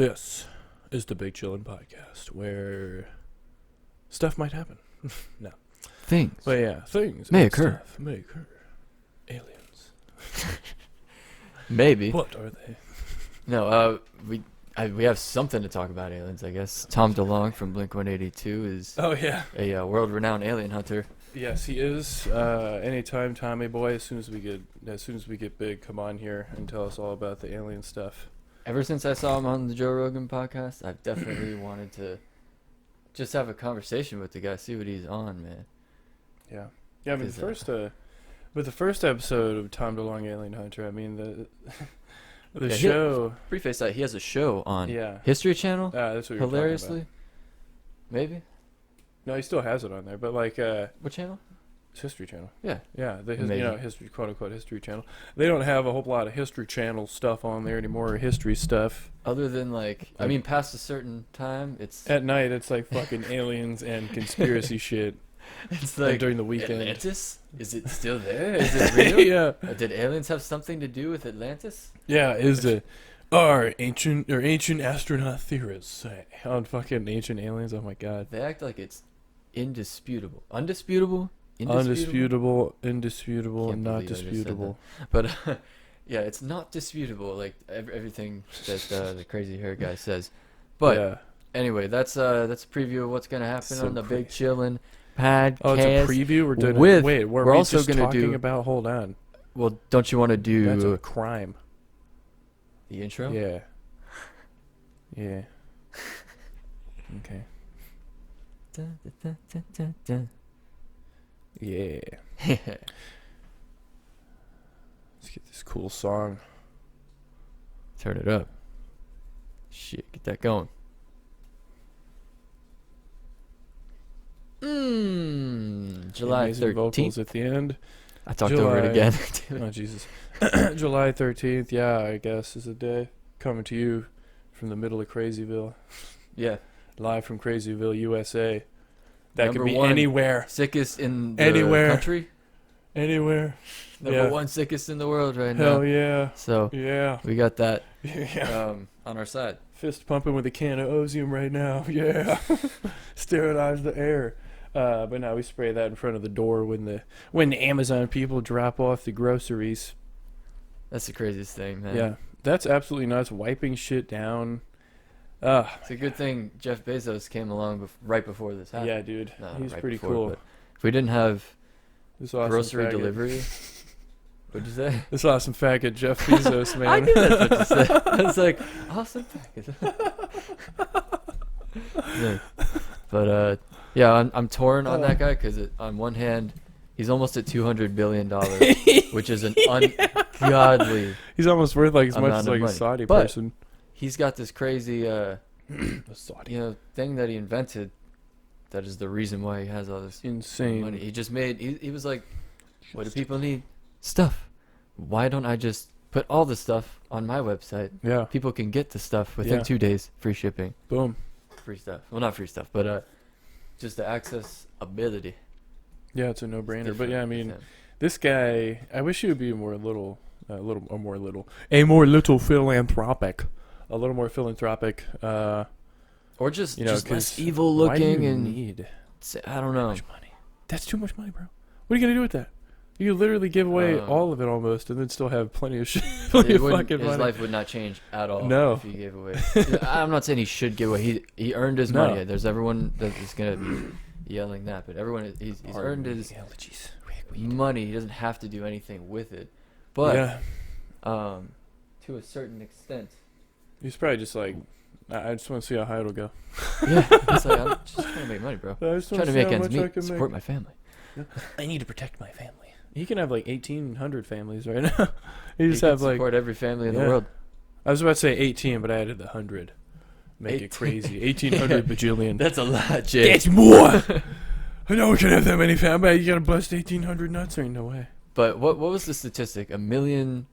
This is the Big Chillin podcast where stuff might happen. No. Things. But yeah, things May and occur. stuff may occur. Aliens. Maybe. What are they? No, we have something to talk about aliens, I guess. Tom DeLonge from Blink-182 is Oh yeah. a world-renowned alien hunter. Yes, he is. Anytime, Tommy boy. As soon as we get big, come on here and tell us all about the alien stuff. Ever since I saw him on the Joe Rogan podcast, I've definitely wanted to just have a conversation with the guy, see what he's on, man. Yeah. Yeah, I mean, the first episode of Tom DeLonge Alien Hunter, I mean, the show... Preface that, he has a show on Yeah. History Channel, That's what you're hilariously. talking Maybe? No, he still has it on there, but like... What channel? It's History Channel. Yeah. Yeah, Amazing. history, quote-unquote History Channel. They don't have a whole lot of History Channel stuff on there anymore, or history stuff. Other than, I mean, past a certain time, it's... At night, it's like fucking aliens and conspiracy shit. It's like during the weekend. Atlantis? Is it still there? Is it real? Yeah. Did aliens have something to do with Atlantis? Yeah, our ancient astronaut theorists say on fucking ancient aliens. Oh my god. They act like it's indisputable. Undisputable? Indisputable, Can't not believe I just said disputable. But, yeah, it's not disputable, like everything that the crazy hair guy says. But, yeah. anyway, that's a preview of what's going to happen So on the Big crazy. Chillin' podcast. Oh, it's a preview. We're doing with- Wait, we're we also just gonna talking do- about? Hold on. Well, don't you want to That's a do crime. the intro? Yeah. Yeah. Okay. Dun, dun, dun, dun, dun, Yeah. dun. Let's get this cool song. Turn it up. Shit, get that going. July Amazing vocals 13th. at the end. I talked over it July- again. Oh Jesus. July 13th. Yeah, I guess is the day. Coming to you from the middle of Crazyville, Yeah. live from Crazyville, USA. That Number could be one. anywhere. Sickest in the Anywhere. country. Anywhere. Number Yeah. one sickest in the world right now. Hell yeah. So Yeah. we got that Yeah. on our side. Fist pumping with a can of Ozium right now. Yeah. Sterilize the air. But now we spray that in front of the door when the Amazon people drop off the groceries. That's the craziest thing, man. Yeah. That's absolutely nuts. Wiping shit down. It's a good thing Jeff Bezos came along right before this happened. Yeah, dude. No, He's right pretty before, cool. but if we didn't have This awesome grocery faggot. delivery, what'd you say? This awesome faggot Jeff Bezos, man. I knew that's what you said. I was like, awesome package. Yeah. But yeah, I'm torn on that guy because on one hand, he's almost at $200 billion, which is an ungodly. He's almost worth like as much amount as of like a money. Saudi But- person. He's got this crazy, A Saudi. thing that he invented. That is the reason why he has all this Insane. money. He just made. He was like, "What do people need? Stuff. Why don't I just put all the stuff on my website? Yeah. People can get the stuff within Yeah. 2 days, free shipping, Boom. free stuff. Well, not free stuff, but just the accessibility." Yeah, it's a no-brainer. But different yeah, I with mean, him. this guy. I wish he would be more philanthropic. A little more philanthropic. Or just You know, just less 'cause evil Why do looking you and need I don't know. much money? That's too much money, bro. What are you gonna do with that? You could literally give away all of it almost, and then still have plenty of shit, plenty of fucking His money. life would not change at all No. if he gave away. I'm not saying he should give away. He earned his No. money. There's everyone that is gonna be yelling that, but everyone he's earned his Allergies. money. He doesn't have to do anything with it, but Yeah, to a certain extent. he's probably just like, I just want to see how high it'll go. Yeah, it's like I'm just trying to make money, bro. I just Trying want to see make how ends much I meet, can support make. my family. I need to protect my family. He can have like 1,800 families right now. he He just could have like. support every family in the Yeah. world. I was about to say 18, but I added the 100. Make it 18. crazy. 1,800 bajillion. That's a lot, Jay. That's more. I know we can have that many families. You gotta bust 1,800 nuts. There ain't no way. But what was the statistic? 1,000,000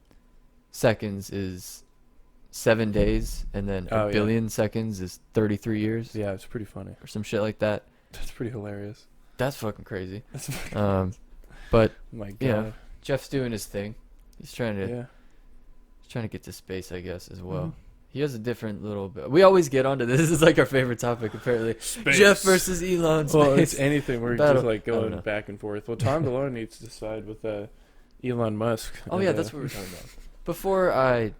seconds is 7 days, and then Oh, a yeah. billion seconds is 33 years, Yeah, it's pretty funny. or some shit like that. That's pretty hilarious. That's fucking crazy. That's fucking But my God. yeah. Jeff's doing his thing. He's trying to Yeah. he's trying to get to space, I guess, as well. He has a different little bit. We always get onto this. This is like our favorite topic, apparently. Space. Jeff versus Elon. Well, Space. it's anything. We're Battle. just like I don't going know. back and forth. Well, Tom DeLonge needs to decide with Elon Musk. Oh and, yeah, that's what we're talking about. Before I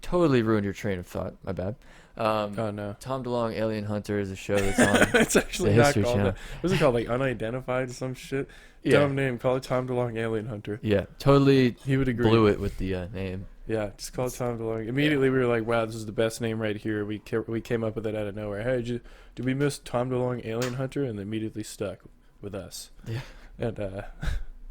totally ruined your train of thought, my bad. Oh no. Tom DeLonge, Alien Hunter is a show that's on It's actually the not History called Channel. that. Was it called like Unidentified or some shit? Yeah, Dumb name. Call it Tom DeLonge Alien Hunter. yeah, totally He would agree. blew it with the name. Yeah, just call it Tom DeLonge. Immediately we were like, wow, this is the best name right here. We came up with it out of nowhere. Hey, did we miss Tom DeLonge Alien Hunter? And it immediately stuck with us. Yeah. And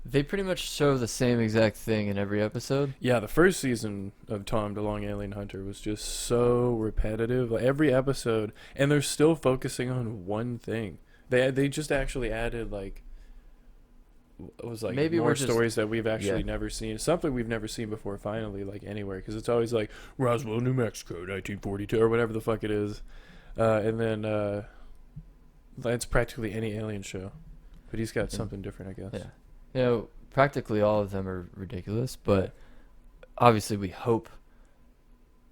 They pretty much show the same exact thing in every episode. yeah, the first season of Tom DeLonge Alien Hunter was just so repetitive. Like every episode, and they're still focusing on one thing. They just actually added like it was like Maybe more we're just- stories that we've actually yeah. never seen. Something we've never seen before. Finally, like anywhere, because it's always like Roswell, New Mexico, 1942, or whatever the fuck it is, and then it's practically any alien show, but he's got something different, I guess. Yeah. You know, practically all of them are ridiculous, but obviously we hope.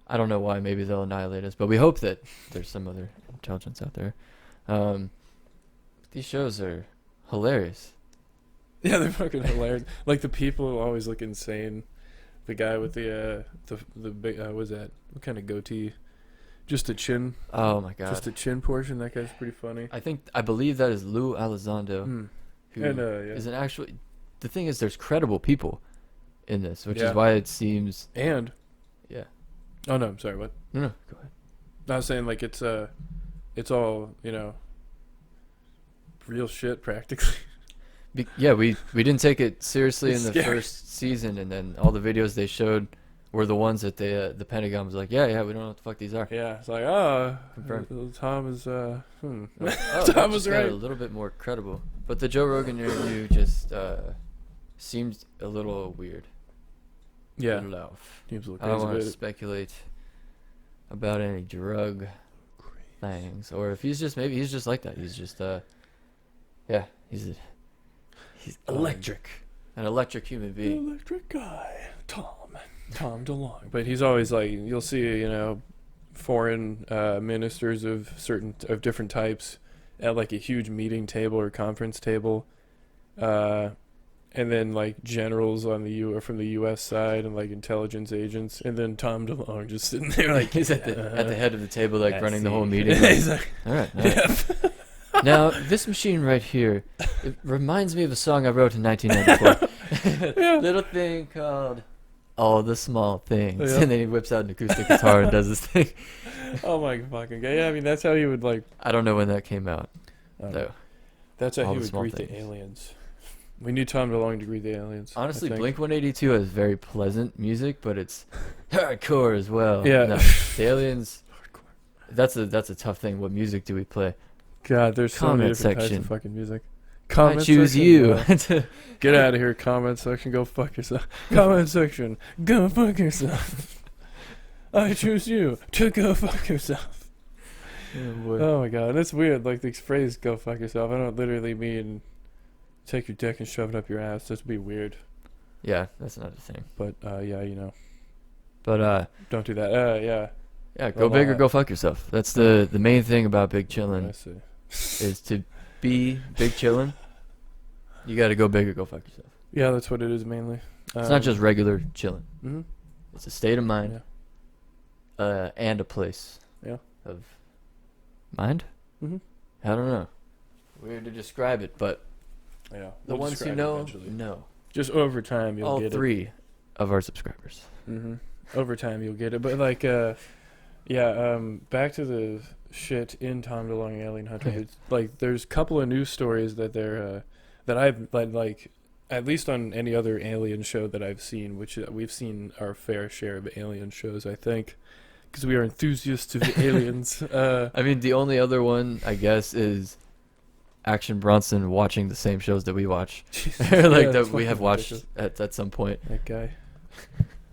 I don't know why. Maybe they'll annihilate us, but we hope that there's some other intelligence out there. These shows are hilarious. Yeah, they're fucking hilarious. Like the people always look insane. The guy with the big what was that? What kind of goatee? Just a chin. Oh my god! Just a chin portion. That guy's pretty funny. I believe that is Lou Elizondo, Hmm. who And is an actual. The thing is, there's credible people in this, which Yeah. is why it seems. And Yeah. oh no, I'm sorry. What? No, go ahead. I was saying like it's all real shit practically. Yeah, we didn't take it seriously in the Scary. first season, and then all the videos they showed were the ones that the Pentagon was like, yeah, we don't know what the fuck these are. Yeah, it's like Confirmed. Tom is Oh, Tom that was just got right. a little bit more credible, but the Joe Rogan interview just seemed a little weird. Yeah, A little off. seems a little I don't crazy. want to but speculate about any drug things, or if he's just like that. He's just he's electric, an electric human being. Electric guy, Tom DeLonge. But he's always like, you'll see, foreign ministers of different types at like a huge meeting table or conference table, and then like generals on the from the U.S. side and like intelligence agents, and then Tom DeLonge just sitting there like He's at the head of the table, like I running the see. whole meeting. Like, He's like, all right. Now, this machine right here, it reminds me of a song I wrote in 1994. Little thing called All the Small Things. Yeah. And then he whips out an acoustic guitar and does this thing. oh my fucking god. Yeah, I mean that's how he would like. I don't know when that came out, Though. though. That's how All he the would small greet the things. aliens. We need Tom DeLonge to greet the aliens. I Honestly, think. Blink 182 has very pleasant music, but it's hardcore as well. Yeah. No, the aliens, that's a tough thing. What music do we play? God, there's so many Comment different types section. of fucking music. I Comment choose section, you. wow. Get out of here, comment section. Go fuck yourself. Comment section. Go fuck yourself. I choose you to go fuck yourself. Oh, boy. Oh my god, and it's weird. Like the phrase "go fuck yourself." I don't literally mean take your dick and shove it up your ass. That'd be weird. Yeah, that's not a thing. But yeah, But don't do that. Yeah. yeah, go big or go fuck yourself. That's the main thing about Big I Chillin' see. is to be Big Chillin'. You got to go big or go fuck yourself. Yeah, that's what it is mainly. It's not just regular chilling. Mm-hmm. It's a state of mind, and a place. Yeah. Of mind. Mm-hmm. I don't know. Weird to describe it, but Yeah. the we'll ones who describe it know eventually. know. Just over time, you'll All get three of our subscribers. it. Mm-hmm. Over time, you'll get it. But like, back to the shit in Tom DeLonge Alien Hunter. It's, like, there's a couple of news stories that they're that I've like at least on any other alien show that I've seen, which we've seen our fair share of alien shows, I think, because we are enthusiasts of aliens. I mean, the only other one, I guess, is Action Bronson watching the same shows that we watch. Jesus. Like Yeah, that it's we have fucking watched ridiculous. at some point. That guy.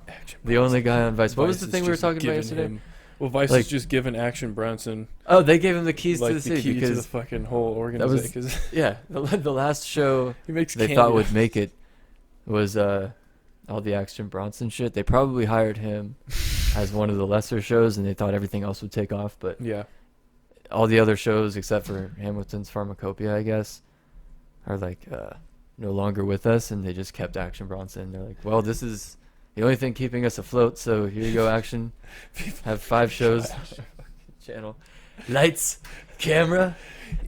Action The only guy on Vice. What was Vice the is thing we were just talking about giving yesterday? him- Well, Vice Like- is just giving Action Bronson Oh, they gave him the keys like to the the city key to the because fucking whole was- organization. 'Cause yeah, the last show he makes they thought would make it was all the Action Bronson shit. They probably hired him as one of the lesser shows, and they thought everything else would take off. But Yeah. all the other shows, except for Hamilton's Pharmacopoeia, I guess, are no longer with us, and they just kept Action Bronson. They're like, well, this is the only thing keeping us afloat, so here you go, Action. Have 5 shows. Channel. Lights, camera,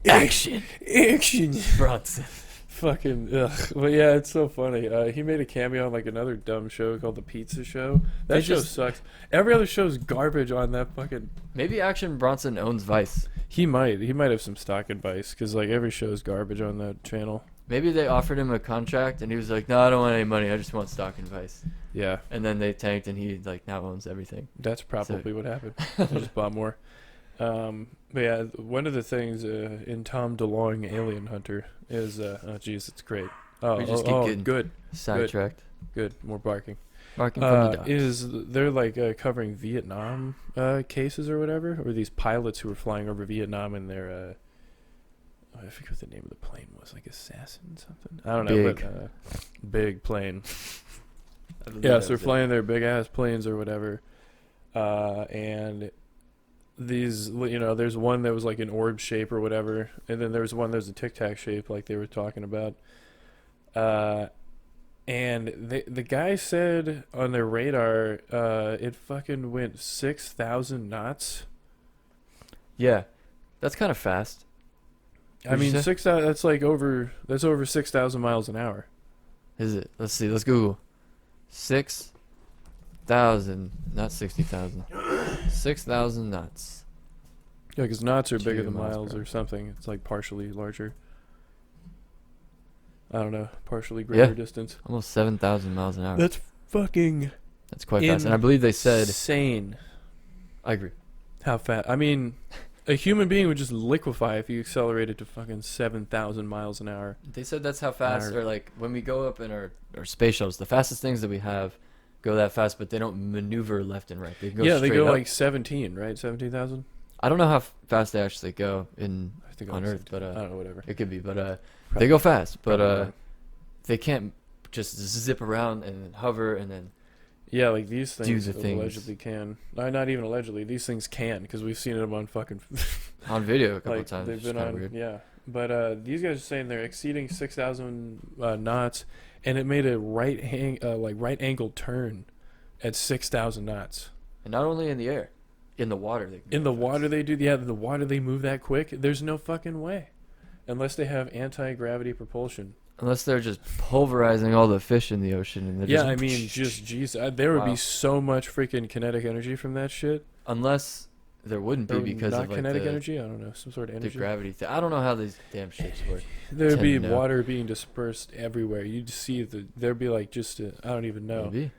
action. Action. Bronson. Fucking ugh. But yeah, it's so funny. He made a cameo on like another dumb show called The Pizza Show. That They show just- sucks. Every other show's garbage on that fucking. Maybe Action Bronson owns Vice. He might have some stock advice because like every show's garbage on that channel. Maybe they offered him a contract, and he was like, no, I don't want any money. I just want stock in Vice. Yeah, And then they tanked, and he now owns everything. that's probably what happened. They just bought more. But yeah, one of the things in Tom DeLonge Alien Hunter is oh jeez, it's great. Oh, We just keep getting good, Sidetracked. good, more barking. Barking from the dogs. They're like covering Vietnam cases or whatever, or these pilots who were flying over Vietnam in their I forget what the name of the plane was, like Assassin something. I don't know, Big. but big plane. I believe Yeah, that so they're was it. flying their big ass planes or whatever, and these, there's one that was like an orb shape or whatever, and then there was one that was a tic tac shape, like they were talking about. And the guy said on their radar, it fucking went 6,000 knots. Yeah, that's kind of fast. I What'd you mean, say? 6,000. That's over 6,000 miles an hour. Is it? Let's see. Let's Google. 6,000, not 60,000. 6,000 knots. Yeah, because knots are 2 bigger than miles per miles hour. or something. It's like partially larger. I don't know, partially greater Yeah. distance. Almost 7,000 miles an hour. That's fucking That's quite fast. And I believe they said. insane. I agree. How fast? I mean, a human being would just liquefy if you accelerated to fucking 7,000 miles an hour. They said that's how fast, Our- or like when we go up in our space shuttles, the fastest things that we have go that fast, but they don't maneuver left and right. They can go Yeah, straight they go up. like 17, right? 17,000? I don't know how fast they actually go I think on like Earth, 17. but I don't know, whatever. it could be. But they Probably- go fast, but probably wrong. they can't just zip around and then hover and then. Yeah, like these do things the things. allegedly can. No, not even allegedly. These things can, because we've seen them on fucking. On video a couple like of times. they've It's been kinda on. weird. Yeah, but these guys are saying they're exceeding 6,000 knots, and it made a right angled turn at 6,000 knots. And not only in the air, in the water. They can In go the fast. water they do. Yeah, in the water they move that quick. There's no fucking way, unless they have anti-gravity propulsion. Unless they're just pulverizing all the fish in the ocean. And they're Yeah, just I mean, just jeez, there would Wow. be so much freaking kinetic energy from that shit. Unless there wouldn't be Or because not of like kinetic the, energy. I don't know, some sort of the energy. gravity thing. I don't know how these damn ships work. There'd tend be to know. water being dispersed everywhere. You'd see there'd be like just I don't even know, Maybe.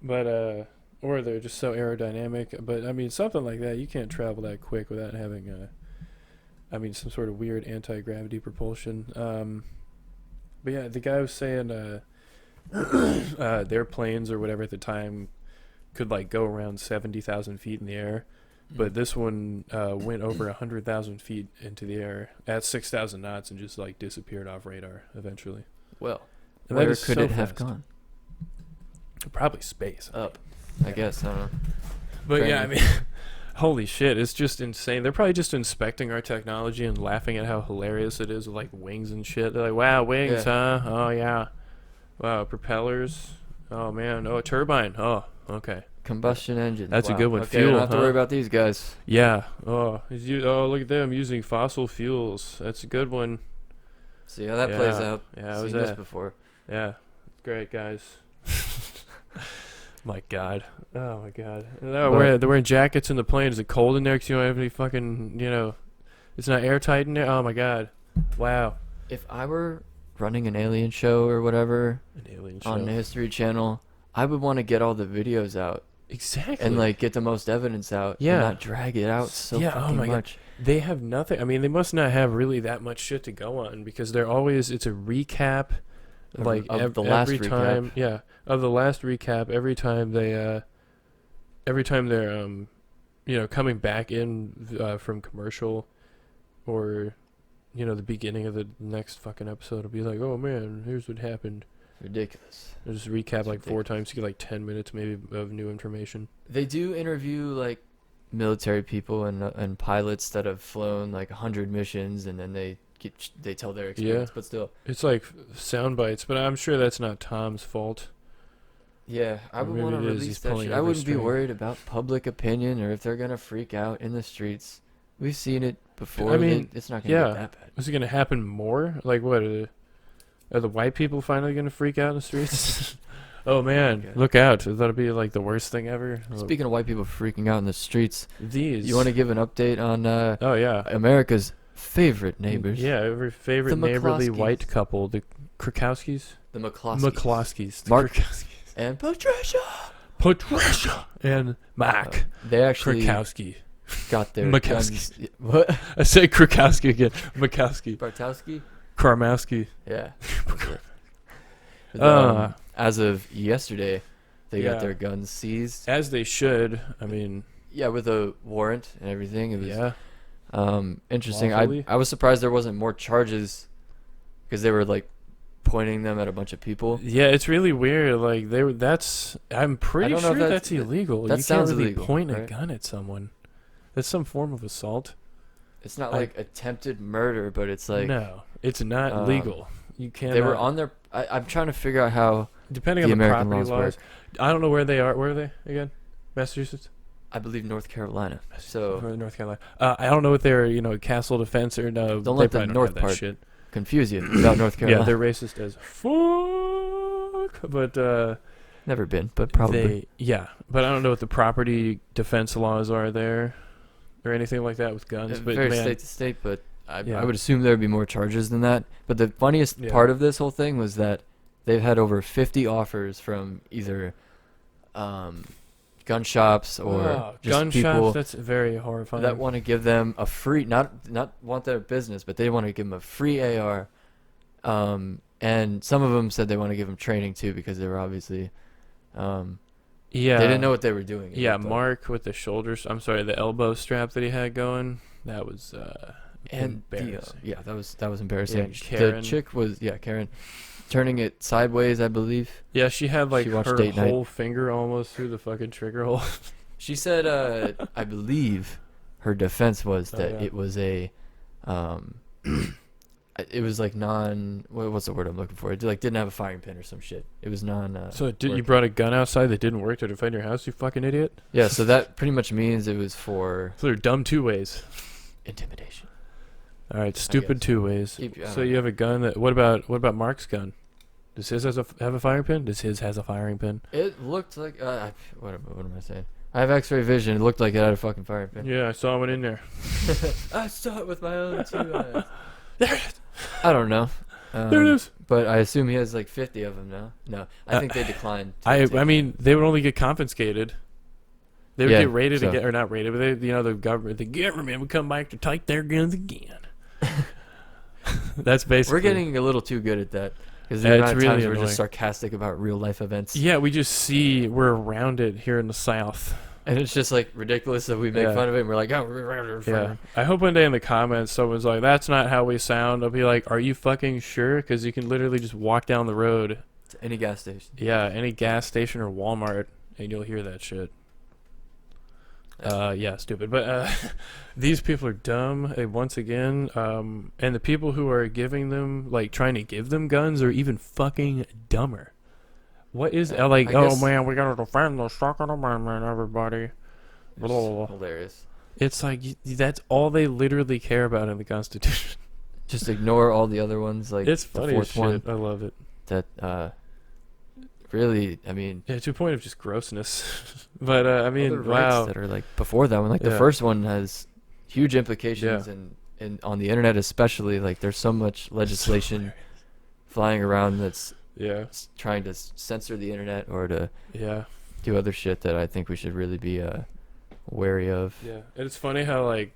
but or they're just so aerodynamic. But I mean, something like that, you can't travel that quick without having some sort of weird anti-gravity propulsion. But yeah, the guy was saying their planes or whatever at the time could like go around 70,000 feet in the air, but this one went over 100,000 feet into the air at 6,000 knots and just like disappeared off radar eventually. Well, And where that is could so it have fast. gone? Probably space. Up. I guess. I don't know. But yeah, I Training. mean, holy shit, it's just insane. They're probably just inspecting our technology and laughing at how hilarious it is with like wings and shit. They're like, wow, wings, huh? Oh, yeah. Wow, propellers. Oh, man. Oh, a turbine. Oh, okay. Combustion engines. That's a Wow. good one. Okay, Fuel, don't have to huh? worry about these guys. Yeah. Oh, look at them using fossil fuels. That's a good one. See how that plays Yeah. out. Yeah, Seen was this that? before. Yeah. Great, guys. My God. Oh, my God. They're wearing jackets in the plane. Is it cold in there because you don't have any fucking, it's not airtight in there? Oh, my God. Wow. If I were running an alien show or whatever An alien show. on the History Channel, I would want to get all the videos out Exactly. and like get the most evidence out. Yeah. And not drag it out so Yeah, oh fucking my God. much. They have nothing. I mean, they must not have really that much shit to go on because it's a recap. Of- Like of the last every recap. time, yeah, of the last recap. Every time they're coming back in from commercial, or the beginning of the next fucking episode will be like, oh man, here's what happened, Ridiculous. They'll just recap It's like 4 ridiculous. times to get like 10 minutes maybe of new information. They do interview like military people and pilots that have flown like 100 missions, and then they tell their experience. But still, It's like sound bites, but I'm sure that's not Tom's fault. yeah, I Or would maybe want it to is, release he's that pulling shit. I every wouldn't be string. worried about public opinion or if they're gonna freak out in the streets. We've seen it before. I mean, it's not gonna yeah. get that bad. Is it going to happen more? Like, what? Are the white people finally going to freak out in the streets? Oh, man. God. Look out. That'll be, like, the worst thing ever. Speaking of white people freaking out in the streets, These. you want to give an update on Oh, yeah. America's favorite neighbors? Yeah, every favorite The neighborly McCloskeys. white couple. The Krakowskis? The McCloskeys. McCloskeys. The Mark. Krakowskis. And Patricia. Patricia and Mac They actually Krakowski. got their Makowski. guns. What? I say Krakowski again. Makowski. Bartowski? Karmowski. Yeah. Uh, As of yesterday, they yeah. got their guns seized. As they should. I mean, Yeah, with a warrant and everything. It was yeah. interesting. Lawfully? I was surprised there wasn't more charges because they were like pointing them at a bunch of people. Yeah, it's really weird. Like I'm pretty don't know sure if that's that's- illegal. that You sounds can't really illegal, point a right? gun at someone. That's some form of assault. It's not I- like attempted murder, but it's like no, it's not um, legal. You can't. they were on their. I'm trying to figure out how. depending the on the American property laws laws. I don't know where they are. Where are they again? Massachusetts. I believe North Carolina. So Or North Carolina. I don't know what they're castle defense or no. Don't they let the probably don't north have that part shit. confuse you about North Carolina. Yeah, they're racist as fuck. But Never been, but probably. but I don't know what the property defense laws are there, or anything like that with guns. It But varies man, state to state, but I Yeah. would assume there would be more charges than that. But the funniest Yeah. part of this whole thing was that they've had over 50 offers from either gun shops or just gun people shops. That's very horrifying. that want to give them a free, not want their business, but they want to give them a free AR. And some of them said they want to give them training too because they were obviously yeah, they didn't know what they were doing. Yeah, but- Mark with the shoulders. I'm sorry, the elbow strap that he had going. That was and embarrassing. yeah, that was embarrassing. Karen. The chick was Karen, turning it sideways, I believe. Yeah, she had like She watched her Date Night. whole finger almost through the fucking trigger hole. She said, I believe her defense was Oh, that yeah. it was a, it was like what's the word I'm looking for? It like didn't have a firing pin or some shit. It was non. So you working. brought a gun outside that didn't work to defend your house? You fucking idiot! Yeah, so that pretty much means it was for So they're dumb two ways. intimidation. All right, stupid guess. two ways. Keep- I So don't you know. have a gun that. What about Mark's gun? Does his have a firing pin? Does his has a firing pin? It looked like what am I saying? I have X-ray vision. It looked like it had a fucking firing pin. Yeah, I saw one in there. I saw it with my own 2 eyes. There it is. I don't know. There it is. But I assume he has like 50 of them now. No, I think they declined. to I take mean, they would only get confiscated. They would Yeah, get raided so- again, or not raided, but they, the government would come back to take their guns again. That's basically. We're getting a little too good at that because Yeah, the it's amount of really times we're annoying. just sarcastic about real life events. Yeah, we're around it here in the South. And it's just like ridiculous that we make Yeah. fun of it and we're like, oh, Yeah. I hope one day in the comments someone's like, "That's not how we sound." I'll be like, "Are you fucking sure?" Because you can literally just walk down the road. to any gas station. Yeah, any gas station or Walmart, and you'll hear that shit. Yeah, stupid. But these people are dumb once again. And the people who are giving them, like, trying to give them guns are even fucking dumber. What is Yeah, like? I Oh guess- man, we gotta defend the Second Amendment, everybody. It's Blah. hilarious. It's like that's all they literally care about in the Constitution. Just ignore all the other ones. Like It's the funny as fourth one shit. I love it. that really, I mean, Yeah, to a point of just grossness. But I mean, other rights wow. that are like before that one. Like the Yeah. first one has huge implications, Yeah. and on the internet especially, like there's so much legislation flying around that's Yeah, trying to censor the internet or to yeah, do other shit that I think we should really be wary of. yeah. And it's funny how like,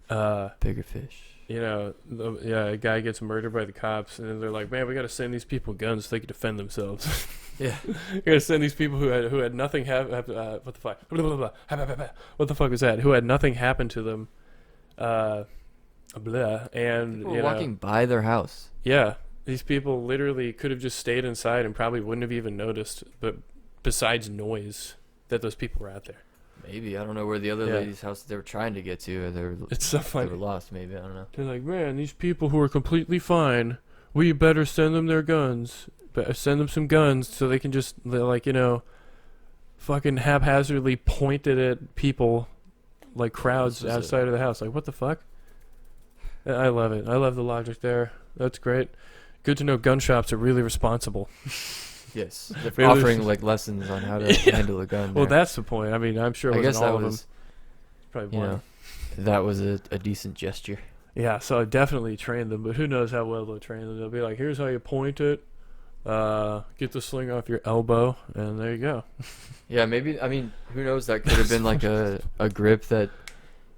Bigger fish. a guy gets murdered by the cops, and then they're like, "Man, we got to send these people guns so they can defend themselves." Yeah. We got to send these people who had nothing what the fuck? Blah, blah, blah, blah. What the fuck was that? Who had nothing happen to them? Blah. And People were walking by their house. yeah, These people literally could have just stayed inside and probably wouldn't have even noticed. But besides noise, that those people were out there. Maybe I don't know where the other Yeah. lady's house they were trying to get to. Or It's so they funny. were lost. Maybe I don't know. They're like, man, these people who are completely fine, we better send them their guns. Better send them some guns so they can just, like, you know, fucking haphazardly point it at people, like crowds This was outside of the house. Like, what the fuck? I love it. I love the logic there. That's great. Good to know gun shops are really responsible. Yes, they're Really? offering like lessons on how to Yeah. handle a gun. Well, there. that's the point. I mean, I'm sure it I wasn't guess that all of was, them. Probably you one. know, that was a decent gesture. Yeah, so I definitely trained them, but who knows how well they'll train them. They'll be like, here's how you point it. Get the sling off your elbow, and there you go. Yeah, maybe. I mean, who knows? That could have been like a grip that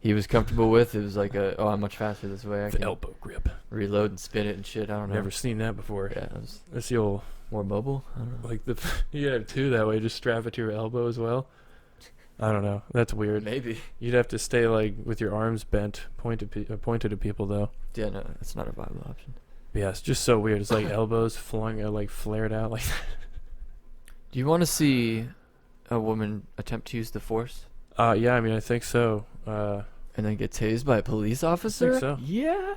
he was comfortable with. It was like I'm much faster this way. I The can elbow grip. reload and spin it and shit. I don't know. Never seen that before. Yeah, it was That's the old, more mobile. I don't know. like you have two that way. Just strap it to your elbow as well. I don't know. That's weird. Maybe. You'd have to stay like with your arms bent, pointed at people though. Yeah, no, that's not a viable option. But yeah, it's just so weird. It's like elbows flung, like flared out like. Do you want to see a woman attempt to use the force Yeah, I mean, I think so. and then get tased by a police officer? so. Yeah.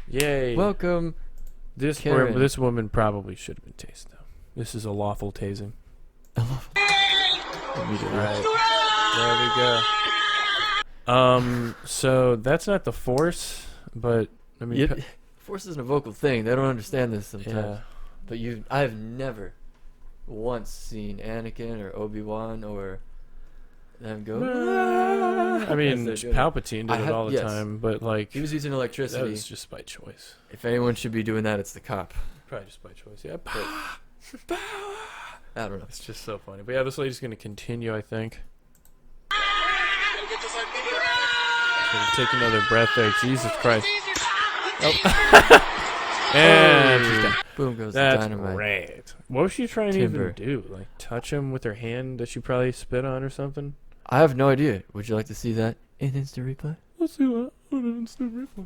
Yay. Welcome. This Karen. this woman probably should have been tased though. This is a lawful tasing. Immediately. There we go. So that's not the force, but I mean, Yeah, force isn't a vocal thing. They don't understand this sometimes. yeah. But I have never once seen Anakin or Obi-Wan or them go. I mean, as they're doing it. Palpatine I did it have- all the yes. time, but like He was using that electricity. was just by choice. If anyone should be doing that, it's the cop. Probably just by choice. Yeah. I don't know. It's just so funny. But yeah, this lady's gonna continue, I think. Take another breath there. Jesus Christ. And she's down. Boom goes the That's dynamite. great. What was she trying to Timber. even do? Like touch him with her hand that she probably spit on or something? I have no idea. Would you like to see that in instant replay? Let's see what. Instant replay.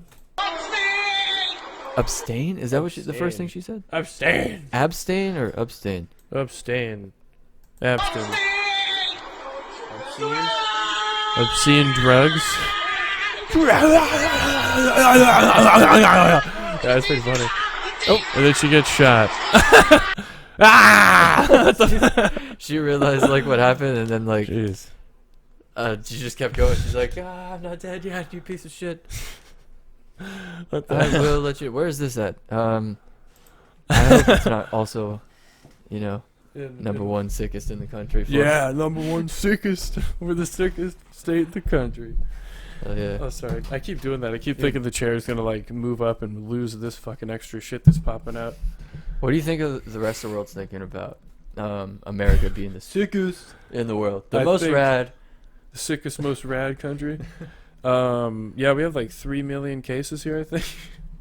Abstain? Is that what the first thing she said? Abstain. Abstain or abstain? Abstain. Abstain. Obscene. Obscene drugs. That's pretty funny. Oh, and then she gets shot. She realized like what happened, and then like Jeez. she just kept going. She's like, I'm not dead yet, you piece of shit. What the I hell? will let you. Where is this at? I hope it's not also, you know, number one sickest in the country. For Yeah, number one sickest. We're the sickest state in the country. Yeah. Oh, sorry. I keep doing that. I keep thinking the chair's gonna like move up and lose this fucking extra shit that's popping out. What do you think of the rest of the world's thinking about America being the sickest in the world, the I most think- rad? The sickest, most rad country. Yeah, we have like 3 million cases here, I think.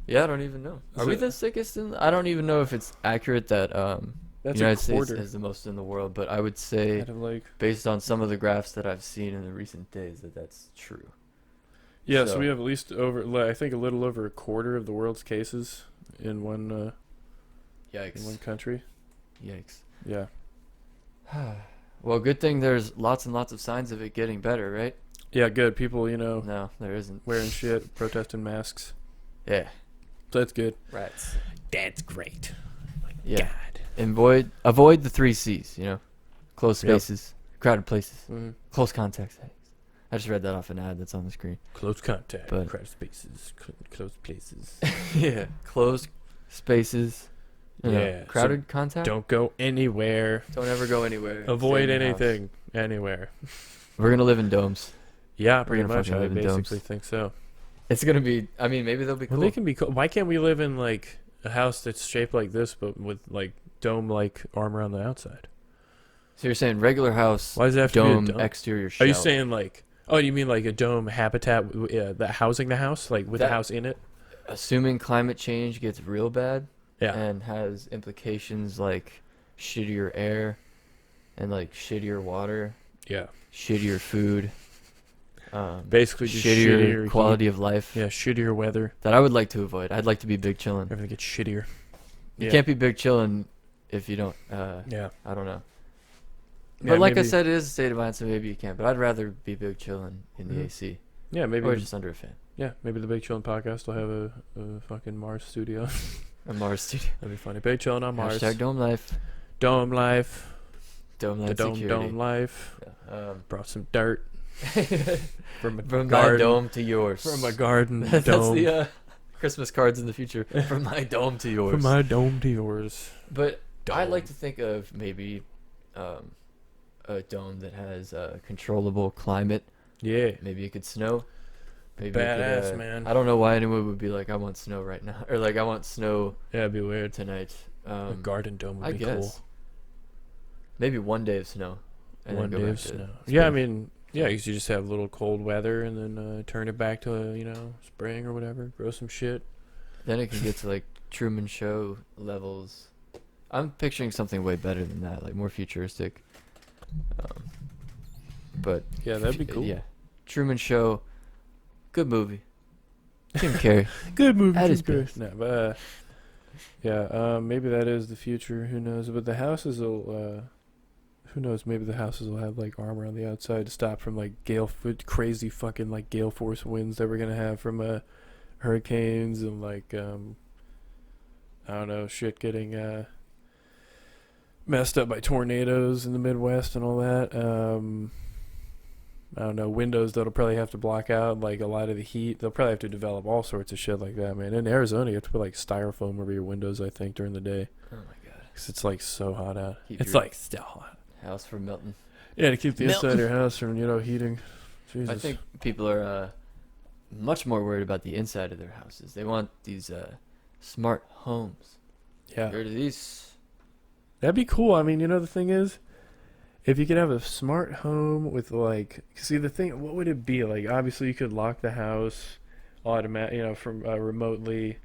Yeah, I don't even know. Is Are we it- the sickest in? I don't even know if it's accurate that That's United a States quarter. is the most in the world, but I would say, Out of like, based on some of the graphs that I've seen in the recent days, that that's true. yeah, so So- we have at least I think a little over a quarter of the world's cases in one in one Yikes! country. Yikes! Yeah. Well, good thing there's lots and lots of signs of it getting better, right? Yeah, good. People, No, there isn't. wearing shit, protesting masks. Yeah. So that's good. Rats. That's great. Yeah. God. Avoid the 3 C's. You know, close Yep. spaces, crowded places, Mm-hmm. close contact settings. I just read that off an ad that's on the screen. Close contact, But- crowded spaces, close places. Yeah. Closed spaces. You know, Yeah, so crowded contact. Don't go anywhere. Don't ever go anywhere. Avoid Stay in your house. anything, anywhere. We're gonna live in domes. Yeah, We're pretty gonna much. fucking I live in basically domes. think so. It's gonna be. I mean, maybe they'll be cool. Well, they can be cool. Why can't we live in like a house that's shaped like this, but with like dome-like armor on the outside? So you're saying regular house, Why does it have dome, to be a dome? exterior shell? Are you saying like? Oh, you mean like a dome habitat, the housing the house, like with the That- house in it? assuming climate change gets real bad Yeah. and has implications like shittier air and like shittier water, Yeah. shittier food, Basically, just shittier heat. quality of life Yeah, shittier weather. that I would like to avoid. I'd like to be big chillin'. Everything gets shittier. You can't be big chillin' if you don't. Yeah. I don't know. Yeah, But like I maybe- said, it is a state of mind, so maybe you can. But I'd rather be big chillin' in the Mhm. AC Yeah, maybe. or just under a fan. Yeah, maybe the Big Chillin' podcast will have a fucking Mars studio. A Mars studio. That'd be funny. Big Chillin' on Mars. Hashtag Dome Life. Dome life. Dome The Life dome security. dome life. Yeah. Brought some dirt from my From my garden. dome to yours. From my garden That's dome. the Christmas cards in the future. From my dome to yours. From my dome to yours. But I Dome. like to think of maybe a dome that has a controllable climate. Yeah. Maybe it could snow. Maybe Badass, man. I don't know why anyone would be like, I want snow right now, or like I want snow Yeah, it'd be weird. tonight. A garden dome would I be guess. Maybe one day of snow. cool. and One then go day back of to snow. spring. Yeah, I mean, yeah, 'cause you just have a little cold weather and then turn it back to, spring or whatever. Grow some shit. Then it can get to like Truman Show levels. I'm picturing something way better than that, like more futuristic. But Yeah, that'd be cool. Yeah, Truman Show, good movie. Jim Carrey. Good movie. At his Jim Carrey. best. No, but yeah, maybe that is the future. Who knows? But the houses will. Who knows? Maybe the houses will have like armor on the outside to stop from like crazy fucking like gale force winds that we're gonna have from hurricanes and like I don't know, shit getting messed up by tornadoes in the Midwest and all that. I don't know, windows that'll probably have to block out like a lot of the heat. They'll probably have to develop all sorts of shit like that, man. In Arizona, you have to put like styrofoam over your windows, I think, during the day. Oh my god. 'Cause it's like so hot out. Keep It's your- like still hot. House from Milton. Yeah, to keep the inside Milton. of your house from, heating. Jesus. I think people are much more worried about the inside of their houses. They want these smart homes. Yeah. Heard of these? That'd be cool. I mean, the thing is, if you could have a smart home with like, see the thing, what would it be like? Obviously, you could lock the house, from remotely.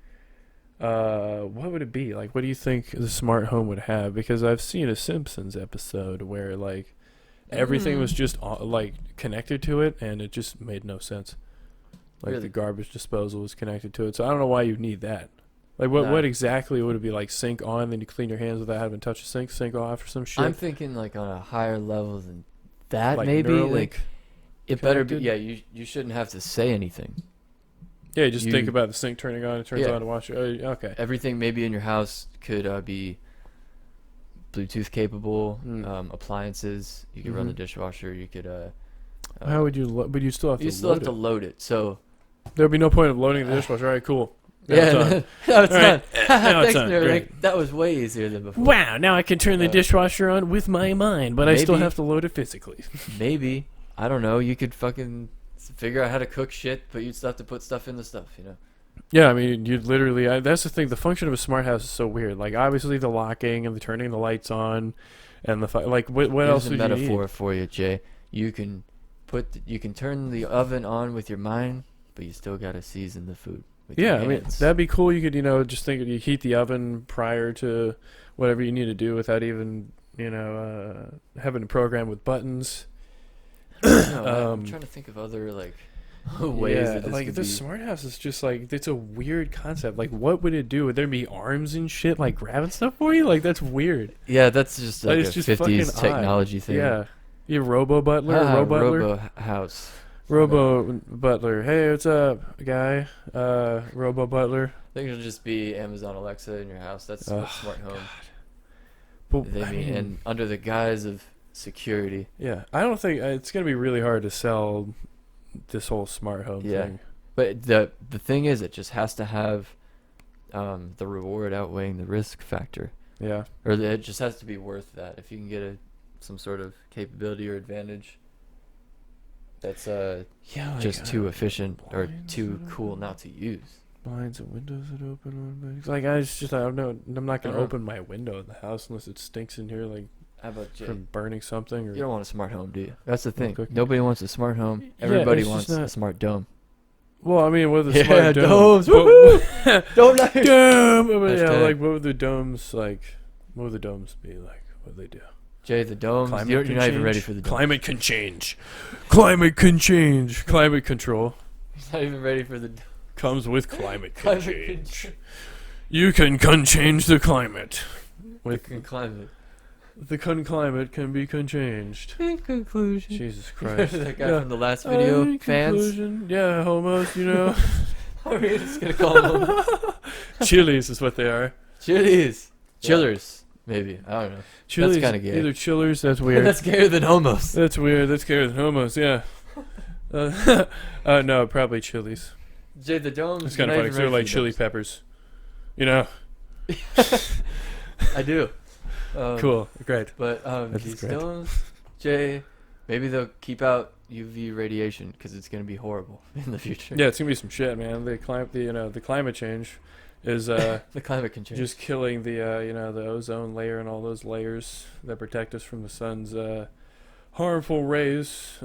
What would it be like? What do you think the smart home would have? Because I've seen a Simpsons episode where like everything was just like connected to it, and it just made no sense. Like Really? the garbage disposal was connected to it, so I don't know why you need that. Like what? Nah. What exactly would it be like? Sink on, then you clean your hands without having to touch the sink. Sink off or some shit. I'm thinking like on a higher level than that. Like maybe Neuralink like it better be. connected? Yeah, you shouldn't have to say anything. Yeah, just think You- about the sink turning on. It turns Yeah. on to wash it. Oh, okay. Everything maybe in your house could be Bluetooth capable. Mm. Appliances. You could run the Mhm. dishwasher. You could. How would you? But you still have to. You still load have to it. load it. So There'd be no point of loading the dishwasher. All right, cool. Now yeah, it's on. now it's All right. done. Now it's Thanks, on. Neuralink. Great. That was way easier than before. Wow, now I can turn the Uh, dishwasher on with my mind, but I still maybe. have to load it physically. Maybe, I don't know. You could fucking figure out how to cook shit, but you'd still have to put stuff in the stuff. Yeah, I mean, you'd literally. That's the thing. The function of a smart house is so weird. Like, obviously, the locking and the turning the lights on, and what Here's else a would metaphor you need? for you, Jay. You can turn the oven on with your mind, but you still gotta season the food with Yeah, your I mean, hands. that'd be cool. You could, just think you heat the oven prior to whatever you need to do without even, having a program with buttons. No, I'm trying to think of other ways Yeah, that this like could the be. smart house is just like it's a weird concept. Like, what would it do? Would there be arms and shit like grabbing stuff for you? Like, that's weird. Yeah, that's just like It's a just 50s fucking odd. technology thing. Yeah, you Robo Butler, Ah, Butler, Robo House. Robo Butler. Hey, what's up, guy? Robo Butler. I think it'll just be Amazon Alexa in your house. That's what Ugh, smart home. But They I mean, mean, and under the guise of security. yeah, I don't think it's gonna be really hard to sell this whole smart home Yeah. thing. But the thing is, it just has to have the reward outweighing the risk factor, Yeah, or it just has to be worth that. If you can get some sort of capability or advantage that's yeah, like, just too efficient or blinds too and cool not to use. blinds and windows that open on things. Like, I don't know. I'm not gonna Uh-huh. open my window in the house unless it stinks in here, like How about Jay? from burning something. Or You don't want a smart home, do you? That's the thing. cooking. Nobody wants a smart home. Yeah, Everybody it's wants just a not- smart dome. well, I mean, what are the Yeah, smart domes, domes? What- Dome life. Dome. I mean, yeah, Hashtag. like what would the domes like? What would the domes be like? What would they do? Jay, the domes. Climate You're can not even ready change. for the domes. Climate can change. Climate can change. Climate control You're not even ready for the comes with climate can climate change. control. You can change the climate. With climate. the climate can be changed. In conclusion. Jesus Christ. That guy from the last video. In Fans. conclusion, yeah, homos, you know. Are we just gonna call them Chilies is what they are. chilies? Yeah. Chillers, maybe. I don't know. Chilies, kinda gay. Either chillers, that's weird. That's gayer than homos. That's weird. That's scarier than homos, yeah. No, probably chilies. Jay, the domes. It's kind of funny 'cause they're like chili peppers. You know? I do. Cool. Great. But That's these great. domes, Jay, maybe they'll keep out UV radiation because it's gonna be horrible in the future. Yeah, it's gonna be some shit, man. The climate change is The climate can change. just killing the the ozone layer and all those layers that protect us from the sun's harmful rays.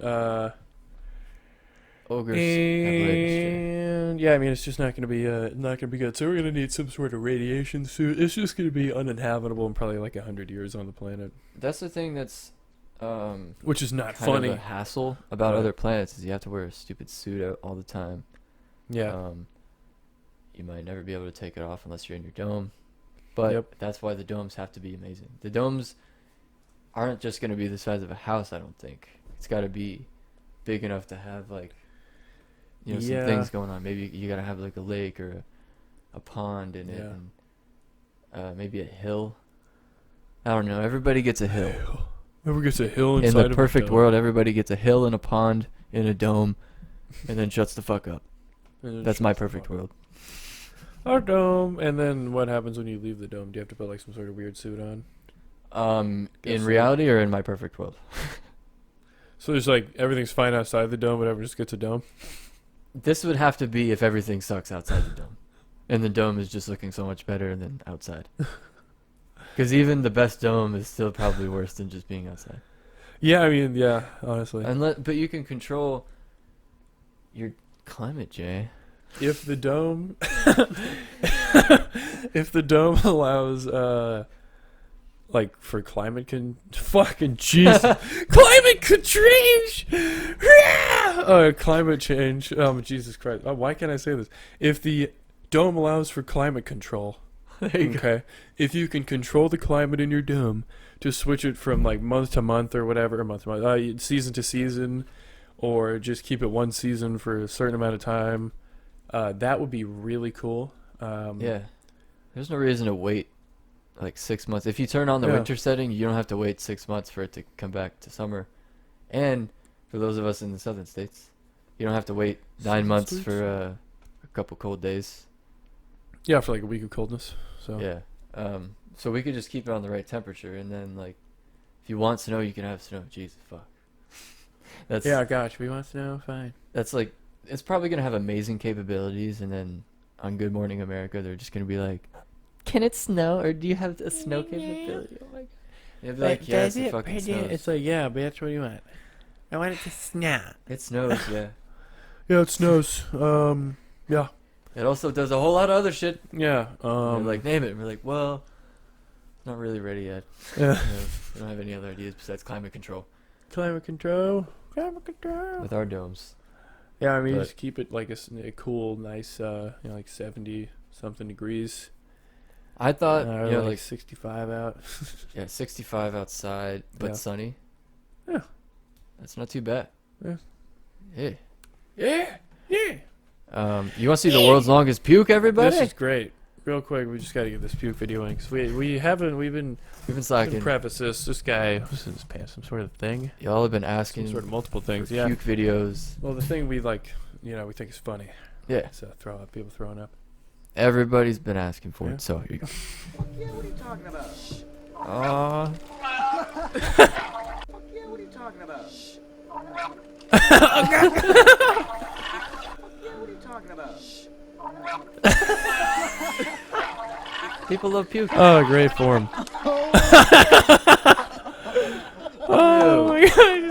Ogres have legs, Jay. And yeah, I mean it's just not gonna be good. So we're gonna need some sort of radiation suit. It's just gonna be uninhabitable in probably like 100 years on the planet, That's the thing that's which is not kind funny. of a hassle about Right. other planets is you have to wear a stupid suit out all the time. Yeah, You might never be able to take it off unless you're in your dome. But Yep. that's why the domes have to be amazing. The domes aren't just going to be the size of a house, I don't think. It's got to be big enough to have like some Yeah. things going on. Maybe you got to have like a lake or a pond in it Yeah. and maybe a hill. I don't know. Everybody gets a hill. Whoever gets a hill In inside the of perfect a dome, world, everybody gets a hill and a pond in a dome and then shuts the fuck up. and then That's my shuts the perfect fuck up. world. Our dome, and then what happens when you leave the dome? Do you have to put like some sort of weird suit on? In Guess so. reality or in my perfect world? So there's like everything's fine outside the dome, whatever just gets a dome. This would have to be if everything sucks outside the dome. And the dome is just looking so much better than outside. Because even the best dome is still probably worse than just being outside. Yeah, I mean, yeah, honestly. But you can control your climate, Jay. If the dome allows like for fucking Jesus. Climate could change. Climate change. Jesus Christ. Why can't I say this? If the dome allows for climate control. There you go. Okay. If you can control the climate in your dome to switch it from like month to month or whatever, month to month, season to season, or just keep it one season for a certain amount of time, that would be really cool. Yeah. There's no reason to wait like 6 months. If you turn on the Yeah. winter setting, you don't have to wait 6 months for it to come back to summer. And for those of us in the southern states, you don't have to wait 9 Southern months states? for a couple cold days. Yeah, for like a week of coldness. So Yeah. So we could just keep it on the right temperature, and then like, if you want snow, you can have snow. Jesus fuck. That's yeah, gosh, we want snow. Fine. that's like, it's probably gonna have amazing capabilities, and then on Good Morning America, they're just gonna be like, "Can it snow, or do you have a snow capability?" Oh my god. They'd be like, "Yes, it fucking snows." It's like, yeah, but that's what you want. I want it to snow. It snows, yeah. Yeah, it snows. Yeah. It also does a whole lot of other shit. Yeah. They're like, name it. And we're like, well, not really ready yet. yeah. We don't have any other ideas besides climate control Climate control. Climate control. with our domes. Yeah, I mean, But- just keep it like a cool, nice, like 70 something degrees. I thought, Like like 65 out. 65 outside, but Yeah. sunny. Yeah. That's not too bad. Yeah. Hey. Yeah. Yeah. You want to see the world's longest puke, everybody? This is great. Real quick, we just got to get this puke video in because we've been We've been to slacking. preface this guy was in his pants, some sort of thing, Y'all have been some asking sort of multiple for things. Yeah. puke videos. Well, the thing we like, we think is funny. Yeah. It's people throwing up. Everybody's been asking for Yeah. it, so here you go. Yeah, what are you talking about? Aw. Yeah, what are you talking about? Yeah, what are you talking about? People love puke. Oh, great form. Oh my god!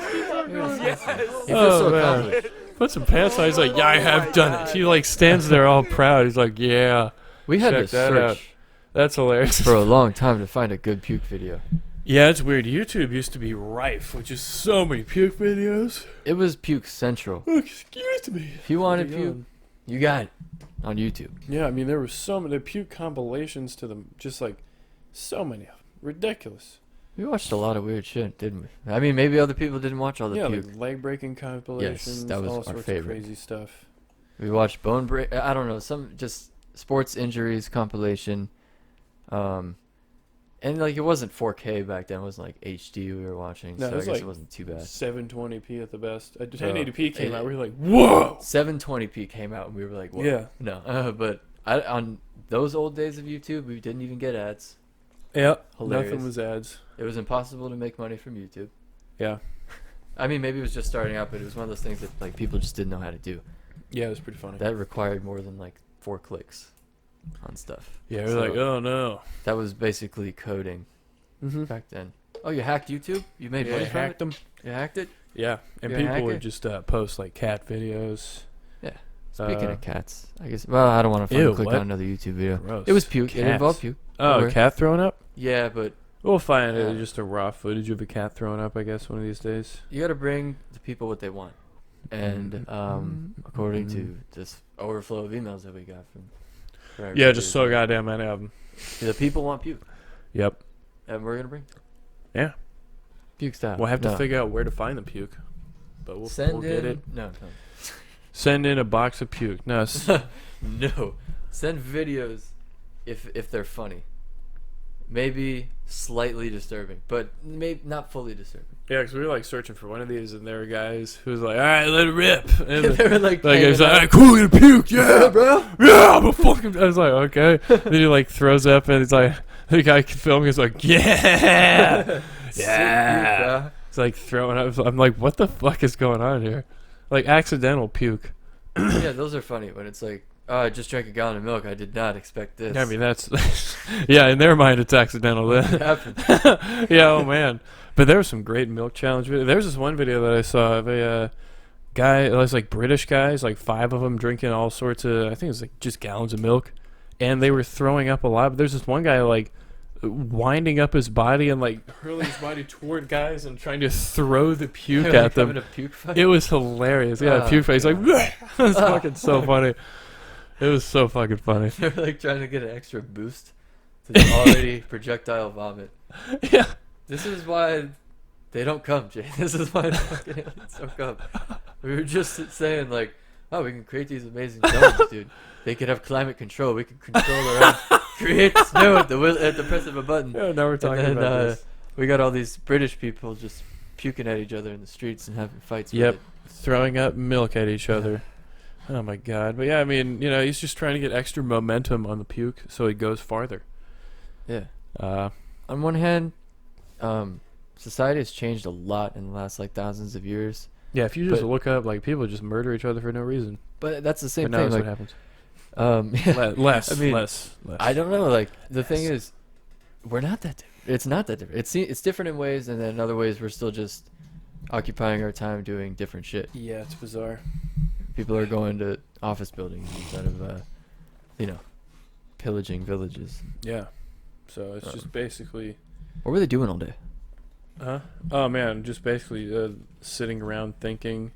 He feels so man. accomplished. Put some pants on. He's like, yeah, I have done it. He like stands there all proud. He's like, yeah. We had Check to that out. search That's hilarious. for a long time to find a good puke video. Yeah, it's weird. YouTube used to be rife with just so many puke videos. It was puke central. Oh, excuse me. If you wanted Pretty puke, good. you got it. on YouTube. Yeah, I mean, there were so many puke compilations to them, just like so many of them. Ridiculous. We watched a lot of weird shit, didn't we? I mean, maybe other people didn't watch all the Yeah, puke. like leg breaking compilations, that was all our sorts favorite. of crazy stuff. We watched bone break. I don't know, some just sports injuries compilation. And like it wasn't 4K back then. It wasn't like HD we were watching, No, so it I was guess like it wasn't too bad. 720p at the best. Oh, 1080p came out. We were like, whoa! whoa! 720p came out, and we were like, whoa. Yeah. No, but on those old days of YouTube, we didn't even get ads. Yeah. Hilarious. Nothing was ads. It was impossible to make money from YouTube. Yeah. I mean, maybe it was just starting out, but it was one of those things that like people just didn't know how to do. Yeah, it was pretty funny. That required more than like 4 clicks on stuff. Yeah, we So- were like, oh no. That was basically coding Mm-hmm. back then. Oh, you hacked YouTube? You made money Yeah, from hacked it? them. You hacked it? Yeah, and You're a people hacker? would just post like cat videos. Speaking of cats, I guess. Well, I don't want to Ew, click what? on another YouTube video. Gross. It was puke. It Cats. involved puke. Oh, Or- a cat throwing up? Yeah, but We'll find Yeah. just a raw footage of a cat throwing up, I guess, one of these days. you got to bring the people what they want. And according to this overflow of emails that we got from Yeah, just so goddamn many of them. the people want puke, Yep. and we're gonna bring Yeah. puke style. We'll have to No. figure out where to find the puke. But we'll Send get in it. no. Send in a box of puke. No, No, send videos if they're funny. Maybe slightly disturbing, but maybe not fully disturbing. yeah, because we were like searching for one of these, and there were guys who was like, "All right, let it rip." And They were like, like, hanging it's like, out. "All right, cool, get a puke, yeah, bro. yeah, I'm a fucking." I was like, "Okay." Then he like throws up, and it's like the guy filming is like, "Yeah, Sick yeah." puke, bro. It's like throwing up. I'm like, "What the fuck is going on here?" Like accidental puke. Yeah, those are funny when it's like, oh, I just drank a gallon of milk. I did not expect this. I mean, that's yeah. In their mind, it's accidental. It Then happened. yeah. Oh man. But there was some great milk challenge video. There was this one video that I saw of a guy. It was like British guys, like 5 of them drinking all sorts of. I think it was like just gallons of milk, and they were throwing up a lot. But there's this one guy like winding up his body and like hurling his body toward guys and trying to throw the puke Like at them. having a puke fight. It was hilarious. Yeah, Oh, puke face like God. it was fucking so funny. It was so fucking funny. They were like trying to get an extra boost to the already projectile vomit. Yeah. This is why they don't come, Jay. This is why the fucking aliens don't come. We were just saying like, oh, we can create these amazing zones, dude. They could have climate control. We could control our own, create snow at the press of a button. Yeah, now we're talking And then, about this. We got all these British people just puking at each other in the streets and having fights. Yep. With it. Throwing up milk at each other. Oh my god. But yeah, I mean, you know, he's just trying to get extra momentum on the puke so it goes farther. Yeah. Uh, On one hand, society has changed a lot in the last like thousands of years. yeah, if you just But- look up, like, people just murder each other for no reason. But that's the But same now thing. that's Like, what happens. I mean, less. I don't know. Like the thing is, we're not that different. It's not that different. It's different in ways, and then in other ways, we're still just occupying our time doing different shit. Yeah, it's bizarre. People are going to office buildings instead of, pillaging villages. Yeah. So it's just basically, What were they doing all day? huh? Oh man, just basically sitting around thinking.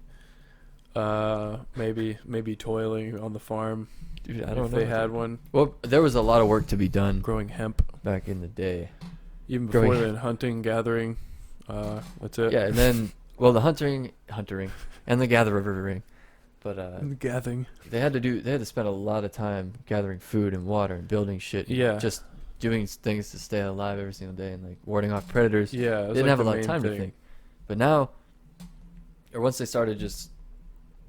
Maybe toiling on the farm. Dude, I If don't know. they had one. Well, there was a lot of work to be done Growing hemp. back in the day. Even Growing before hemp. then, hunting, gathering. That's it. Yeah, and then the hunting, and the gathering. But Gathering. they had to spend a lot of time gathering food and water and building shit. And Yeah. just doing things to stay alive every single day and like warding off predators. Yeah. They It's didn't like have a the lot of main time to thing. think. But now, or once they started just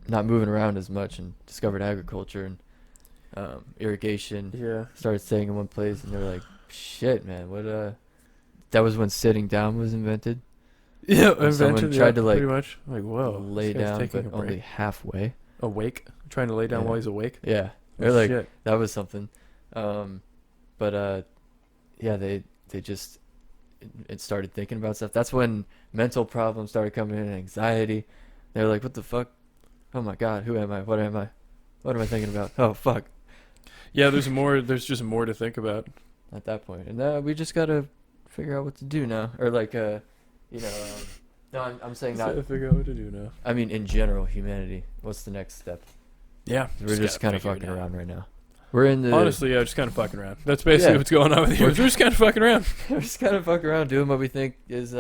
not moving around as much and discovered agriculture and irrigation, Yeah. started staying in one place, and they were like, "Shit, man, what?" That was when sitting down was invented. Yeah, And someone invented, tried yeah, to, like, pretty much. Like, whoa. lay this guy's down, taking but a break. only halfway. Awake? Trying to lay down Yeah. while he's awake? Yeah, Oh, they're like, shit. that was something. Yeah, they just it started thinking about stuff. That's when mental problems started coming in, anxiety. They're like, "What the fuck? Oh my god, who am I? What am I? What am I thinking about? Oh fuck!" Yeah, there's just more to think about. At that point, and we just gotta figure out what to do now, or like, no, I'm saying Just not. gotta figure out what to do now. I mean, in general, humanity. What's the next step? Yeah. We're just kind gotta of figure it fucking out. around right now. We're in the Honestly, yeah, just kind of fucking around. That's basically Yeah. what's going on with you. We're just kind of fucking around. we're just kind of fucking around doing what we think is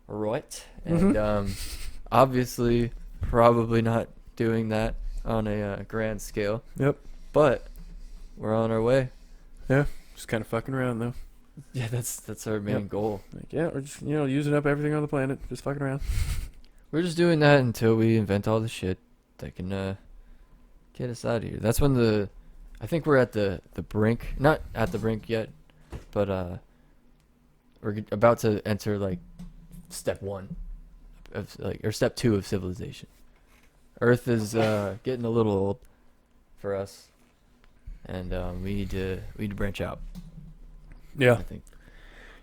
right, and obviously probably not doing that on a grand scale. Yep. But we're on our way. Just kind of fucking around though. Yeah, that's our main Yep. goal. Like, yeah, we're just using up everything on the planet, just fucking around. We're just doing that until we invent all the shit that can get us out of here. That's when I think we're at the brink. Not at the brink yet, but we're about to enter like step 1 of or step 2 of civilization. Earth is getting a little old for us, and we need to branch out. Yeah. I think.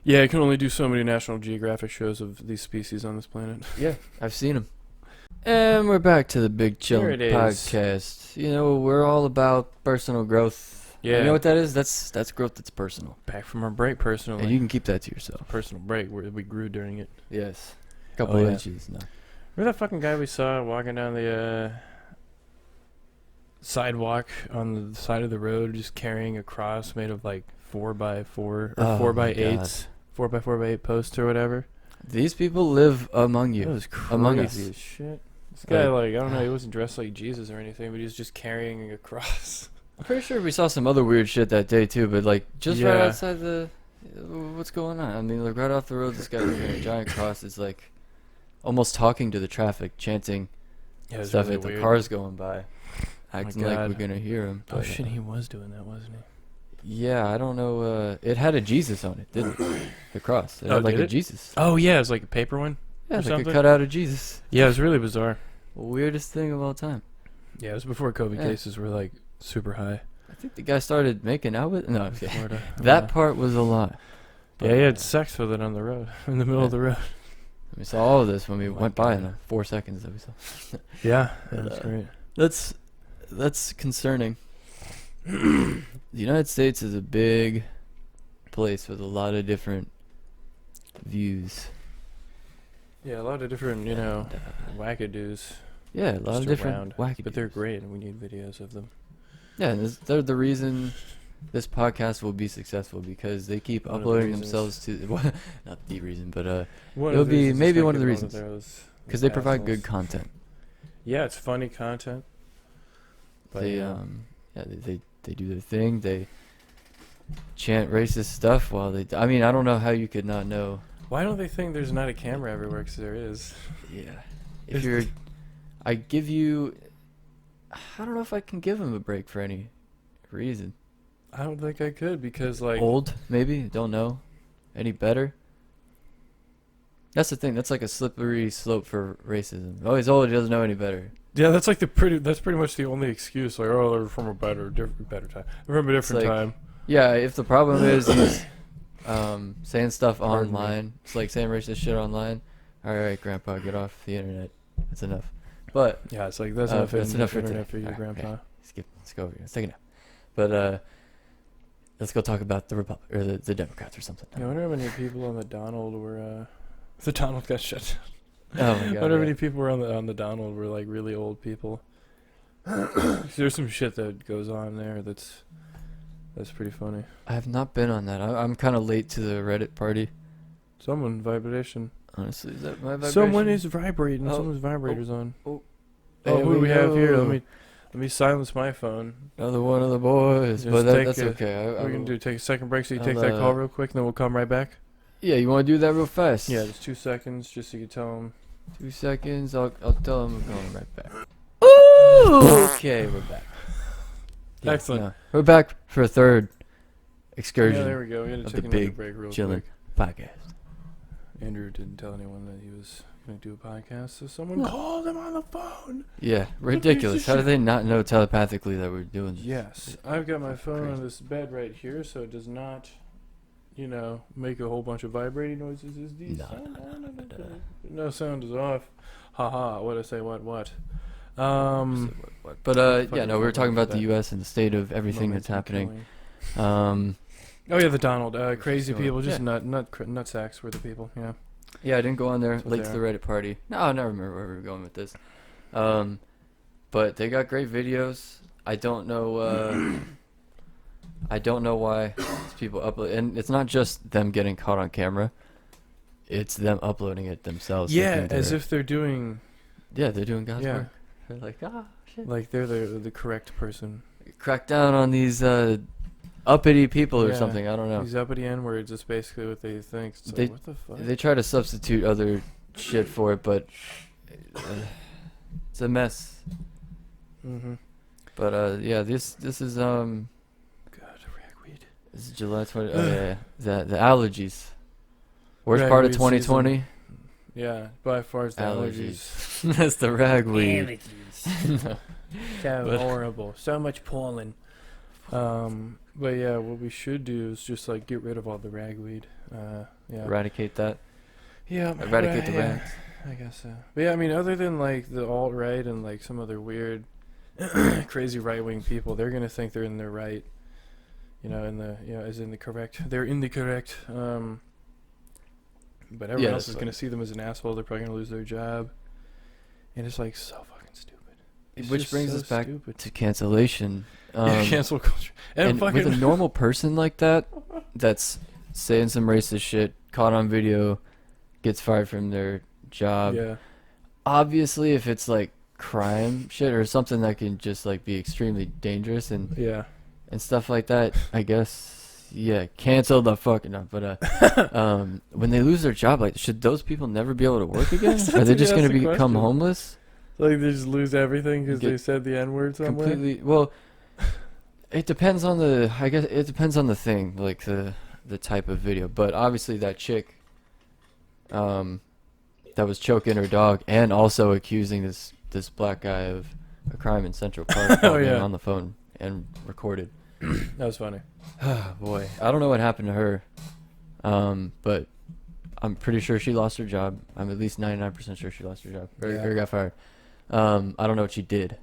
Yeah, I can only do so many National Geographic shows of these species on this planet. Yeah, I've seen them. And we're back to the Big There Chillin it is. podcast. You know, we're all about personal growth. Yeah. You know what that is? That's growth that's personal. Back from our break, personally. And you can keep that to yourself. Personal break where we grew during it. Yes. A couple Oh, yeah. inches. No. Remember that fucking guy we saw walking down the sidewalk on the side of the road, just carrying a cross made of like 4x4 or Oh 4x8s, 4x4x8 posts or whatever. These people live among you. That was crazy Among us. as shit. This guy, Like- like, I don't know, he wasn't dressed like Jesus or anything, but he was just carrying a cross. I'm pretty sure we saw some other weird shit that day too, but like just right Yeah. outside the. What's going on? I mean, like right off the road, this guy's carrying a giant cross. Is like almost talking to the traffic, chanting Yeah, it was stuff really at the weird. cars going by, acting like we're God. gonna hear him. Oh shit, he was doing that, wasn't he? Yeah, I don't know. It had a Jesus on it, didn't it? The cross. It Oh, had like did a it? Jesus. Oh yeah, it was like a paper one. Yeah, or it's like a something? cutout of Jesus. Yeah, it was really bizarre. Weirdest thing of all time. Yeah, it was before COVID Yeah. cases were like super high. I think the guy started making out with. No, okay. Florida. That part was a lie. Yeah, he had sex with it on the road, in the middle of the road. We saw all of this when we Oh my went by in God. the 4 seconds that we saw. Yeah, But, that's great. That's concerning. The United States is a big place with a lot of different views. Yeah, a lot of different, And, wackadoos. yeah, a lot just of different around. wacky. But they're great, and we need videos of them. Yeah, and they're the reason this podcast will be successful because they keep One of the uploading reasons. themselves to. Well, not the reason, but One It'll of the be reasons maybe it's one of the not reasons. getting those because they provide assholes. good content. Yeah, it's funny content. But They yeah. they do their thing. They chant racist stuff while they. I mean, I don't know how you could not know. Why don't they think there's not a camera everywhere? Because there is. Yeah. If you're, I give you. I don't know if I can give him a break for any reason. I don't think I could because like Old, maybe. Don't know. Any better? That's the thing. That's like a slippery slope for racism. Oh, he's old. He doesn't know any better. yeah, that's like that's pretty much the only excuse. Like, oh, they're from a better time. They're from a different like- time. Yeah. If the problem is he's saying stuff Pardon me. online, it's like saying racist shit online. All right, Grandpa, get off the internet. That's enough. But Yeah, it's like that's enough for internet today. for you, Alright, Grandpa. okay. Let's go over here. Let's take a nap. But let's go talk about the Republic or the Democrats or something. Yeah, I wonder how many people on the Donald were. The Donald got shut Oh down. my I god. wonder how yeah. many people were on the Donald were like really old people. There's some shit that goes on there that's pretty funny. I have not been on that. I'm kind of late to the Reddit party. Someone vibration. Honestly, is that my vibration? Someone is vibrating. Oh, Someone's vibrators on. oh. Oh, There who do we have here? go. Let me silence my phone. Another one of the boys. Just But take that's a- okay. What are we gonna do? Take a second break so you I'll, take that call real quick, and then we'll come right back. Yeah, you want to do that real fast? Yeah, just 2 seconds, just so you can tell them. 2 seconds. I'll tell him we're going right back. Ooh! Okay, we're back. Excellent. no, we're back for a third excursion Yeah, there we go. We had to of take the another big break real Chillin quick. podcast. Andrew didn't tell anyone that he was gonna do a podcast, so someone What? called him on the phone. Yeah, piece ridiculous. of How do shit. they not know telepathically that we're doing this? Yes, I've got my That's phone crazy. on this bed right here, so it does not, make a whole bunch of vibrating noises. Is the No, sound no, on? no, no, no. No sound is off. Haha. What I say? What? But yeah, fucking no, we were call talking for about the that. U.S. and the state of everything that's happening. Oh yeah, the Donald. Crazy going- people, just yeah. nut sacks were the people. Yeah. Yeah, I didn't go on there That's what late they to the Reddit party. No, I never remember where we were going with this. but they got great videos. I don't know. I don't know why these people upload, and it's not just them getting caught on camera. It's them uploading it themselves. Yeah, thinking as they're- if they're doing yeah, they're doing God's Yeah. work. They're like, shit. like they're the correct person. Crack down on these uppity people or Yeah. something. I don't know. These uppity N-words is basically what they think. It's like, They- what the fuck? They try to substitute other shit for it, but it's a mess. Mm-hmm. But yeah, this is God, ragweed. this is July 20. Oh yeah, the allergies. Worst part of Ragweed 2020. Yeah, by far it's the allergies. Allergies. That's the ragweed. So But- horrible. So much pollen. But yeah, what we should do is just like get rid of all the ragweed. Yeah. Eradicate that. Yeah. Eradicate the yeah, rags. I guess so. But yeah, I mean, other than like the alt right and like some other weird, crazy right wing people, they're gonna think they're in the right. You know, as in the correct. They're in the correct. But everyone Yeah, else that's is gonna see them as an asshole. They're probably gonna lose their job. And it's like so fucking stupid. It's Which just brings so us back stupid. to cancellation. Yeah, cancel culture. And fucking with a normal person like that, that's saying some racist shit, caught on video, gets fired from their job. yeah. Obviously, if it's like crime shit or something that can just like be extremely dangerous and Yeah. stuff like that, I guess, yeah, cancel the fucking up. But when they lose their job, like, should those people never be able to work again? Are they just That's gonna the become question. homeless? Like they just lose everything because Get they said the N word somewhere. Completely. Well, it depends on the. I guess it depends on the thing, like the type of video. But obviously, that chick, that was choking her dog and also accusing this black guy of a crime in Central Park, Oh, being yeah. on the phone and recorded. That was funny. Boy, I don't know what happened to her, but I'm pretty sure she lost her job. I'm at least 99% sure she lost her job Yeah. or got fired. I don't know what she did,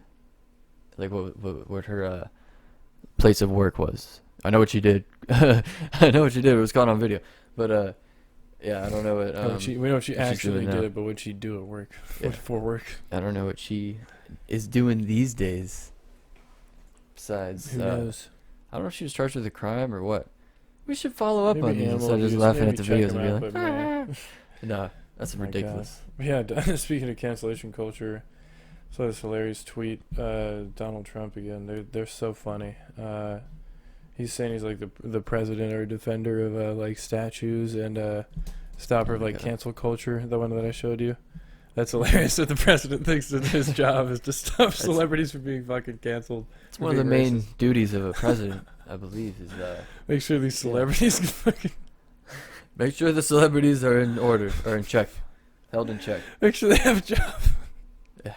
like what her place of work was. I know what she did. I know what she did. It was caught on video. But yeah, I don't know what. We know what she what she's actually doing now. did, but what she do at work Yeah. for work? I don't know what she is doing these days. Besides, Who knows? I don't know if she was charged with a crime or what. We should follow up on Maybe these animal instead of just abuse, laughing maybe at the check videos them and out, be like, but man. no, that's My God. ridiculous. Yeah, speaking of cancellation culture, saw this hilarious tweet. Donald Trump again. They're so funny. He's saying he's like the president or defender of like statues and stopper of like Okay. cancel culture. The one that I showed you. That's hilarious that the president thinks that his job is to stop celebrities from being fucking canceled. It's for one of the being main racist. duties of a president, I believe, is Make sure these Yeah. celebrities can fucking make sure the celebrities are in order or in check, held in check. make sure they have a job. Yeah.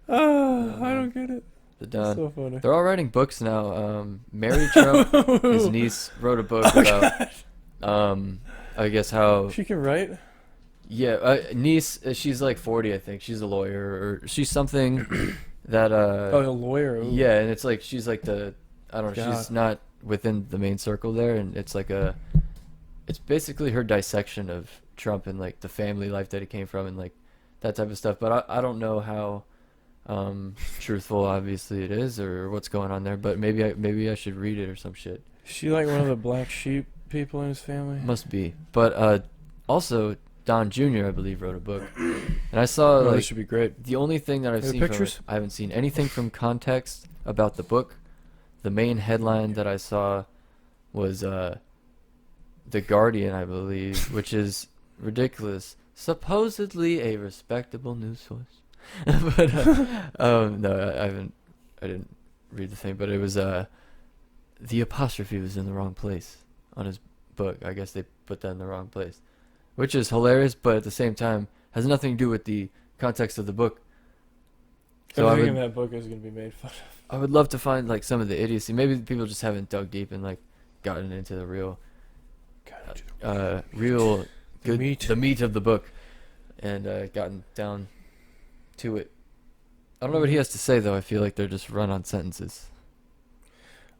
Oh, I don't get it. The It's Don. so funny. They're all writing books now. Mary Trump, his niece, wrote a book about, I guess how. She can write. Yeah, niece. She's like 40, I think. She's a lawyer, or she's something that. Oh, a lawyer. Ooh. Yeah, and it's like she's like the. I don't know. She's God. not within the main circle there, and it's like a. It's basically her dissection of Trump and like the family life that he came from and like that type of stuff. But I don't know how truthful obviously it is or what's going on there. But maybe I should read it or some shit. She like one of the black sheep people in his family. Must be. But also Don Jr. I believe wrote a book, and I saw Oh, like this should be great. the only thing that I've Are there seen from pictures? it, I haven't seen anything from context about the book. The main headline that I saw was The Guardian, I believe, which is ridiculous. Supposedly a respectable news source. But no, I didn't read the thing, but it was the apostrophe was in the wrong place on his book. I guess they put that in the wrong place, which is hilarious, but at the same time has nothing to do with the context of the book. So Everything in that book is going to be made fun of. I would love to find like some of the idiocy. Maybe people just haven't dug deep and like gotten into the real The good meat. the meat of the book and gotten down to it. I don't know what he has to say though. I feel like they're just run on sentences.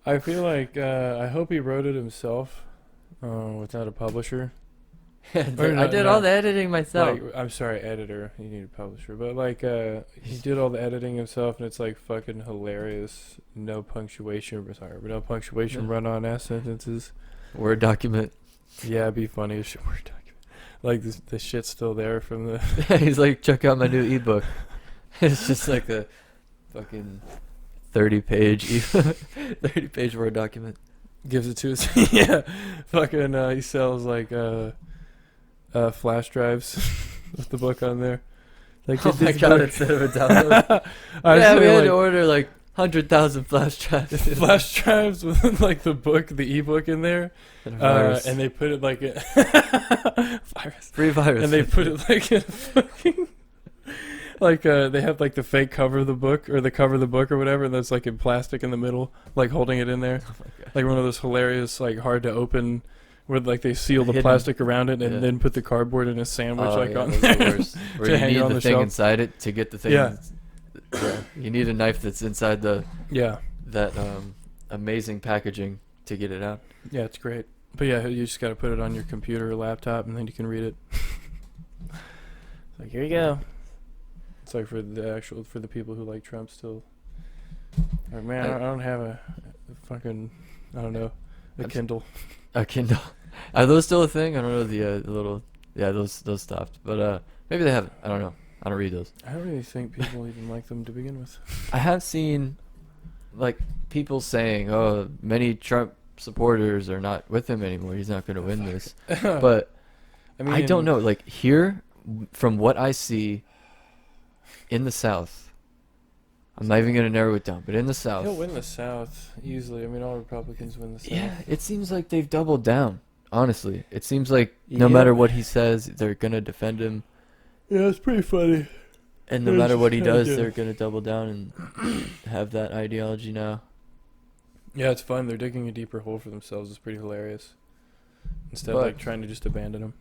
I feel like I hope he wrote it himself without a publisher. Or I no, did no. all the editing myself. Like, I'm sorry, editor. You need a publisher, but like, he did all the editing himself, and it's like fucking hilarious. No punctuation. Sorry, but no punctuation. Yeah. Run on S sentences. Word document. Yeah, it'd be funny as shit. Word document. Like the shit's still there from the. He's like, check out my new ebook. It's just like a fucking 30-page 30-page Word document. Gives it to us. Yeah, fucking. He sells like flash drives with the book on there. Like, Oh get my this god, book. instead of a download. I Yeah, say, we had like, to order like 100,000 flash drives. flash drives with like the book, the ebook in there, And a virus. and they put it like a virus, Free virus. and they put it like in a fucking like they have like the fake cover of the book or the cover of the book or whatever, and that's like in plastic in the middle, like holding it in there, Oh my god. like one of those hilarious like hard to open. Where like they seal the Hidden. plastic around it and Yeah. then put the cardboard in a sandwich Oh, like yeah, on those are the there. worst. Where to you hang it need on the the thing shelf. inside it to get the thing. Yeah. Yeah. You need a knife that's inside Yeah, that amazing packaging to get it out. yeah, it's great. But yeah, you just got to put it on your computer or laptop, and then you can read it. It's like, here you go. It's like for the people who like Trump still. Like, man, I don't have a fucking, I don't know, a Abs- Kindle. A Kindle. Are those still a thing? I don't know the little. Yeah, those stopped. But maybe they haven't. I don't know. I don't read those. I don't really think people even like them to begin with. I have seen like people saying, "Oh, many Trump supporters are not with him anymore. He's not going to win this." But I don't know. Like here, from what I see in the South, I'm not even going to narrow it down. But in the South, He'll win the South easily. I mean, all Republicans win the South. yeah, it seems like they've doubled down. Honestly, it seems like no Yeah. matter what he says, they're going to defend him. Yeah, it's pretty funny. And no It's matter what he kinda does, good. they're going to double down and have that ideology now. Yeah, it's fun. They're digging a deeper hole for themselves. It's pretty hilarious. Instead of But- like trying to just abandon them.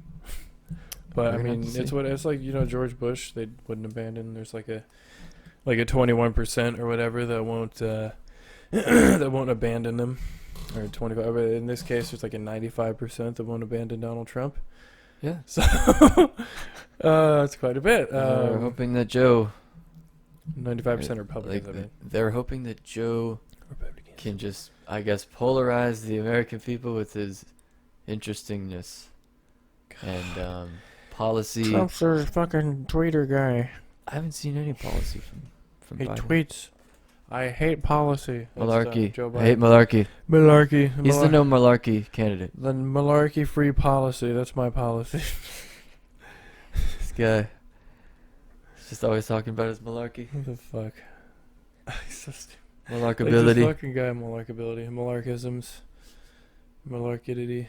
But I We're gonna have mean, to it's see. what it's like. You know, George Bush, they wouldn't abandon. There's like a 21% or whatever that won't that won't abandon them, or 25. But in this case, there's like a 95% that won't abandon Donald Trump. Yeah. So it's quite a bit. They're hoping that Joe 95% Republicans. like I mean, they're hoping that Joe Republicans. can just, I guess, polarize the American people with his interestingness and policy. Trump's a fucking tweeter guy. I haven't seen any policy from He Biden. tweets, "I hate policy." That's, Malarkey. Joe I hate Biden. malarkey. Malarkey. He's the no malarkey candidate. The malarkey-free policy. That's my policy. This guy. He's just always talking about his malarkey. What the fuck? He's so stupid. Like this Malarkability. fucking guy, malarkability, malarkisms, malarkidity,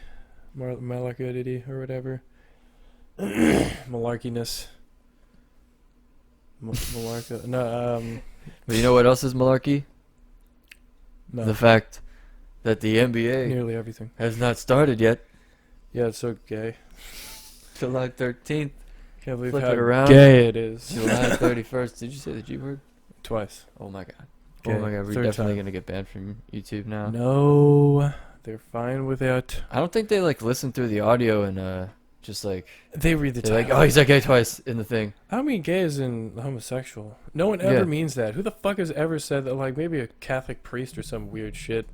malarkidity, or whatever. Malarkiness. Malarka. No, But you know what else is malarkey? no. The fact that the NBA Nearly everything. has not started yet. Yeah, it's so gay. July 13th, Can't believe Flip how it around. gay it is. July 31st. Did you say the G word? Twice. Oh my god. Gay. Oh my god, we're Third definitely time. going to get banned from YouTube now. No, they're fine with it. I don't think they like listen through the audio and just like They read the they're like, title. oh, he's like gay twice in the thing. I don't mean gay as in homosexual. No one ever Yeah. means that. Who the fuck has ever said that? Like maybe a Catholic priest or some weird shit,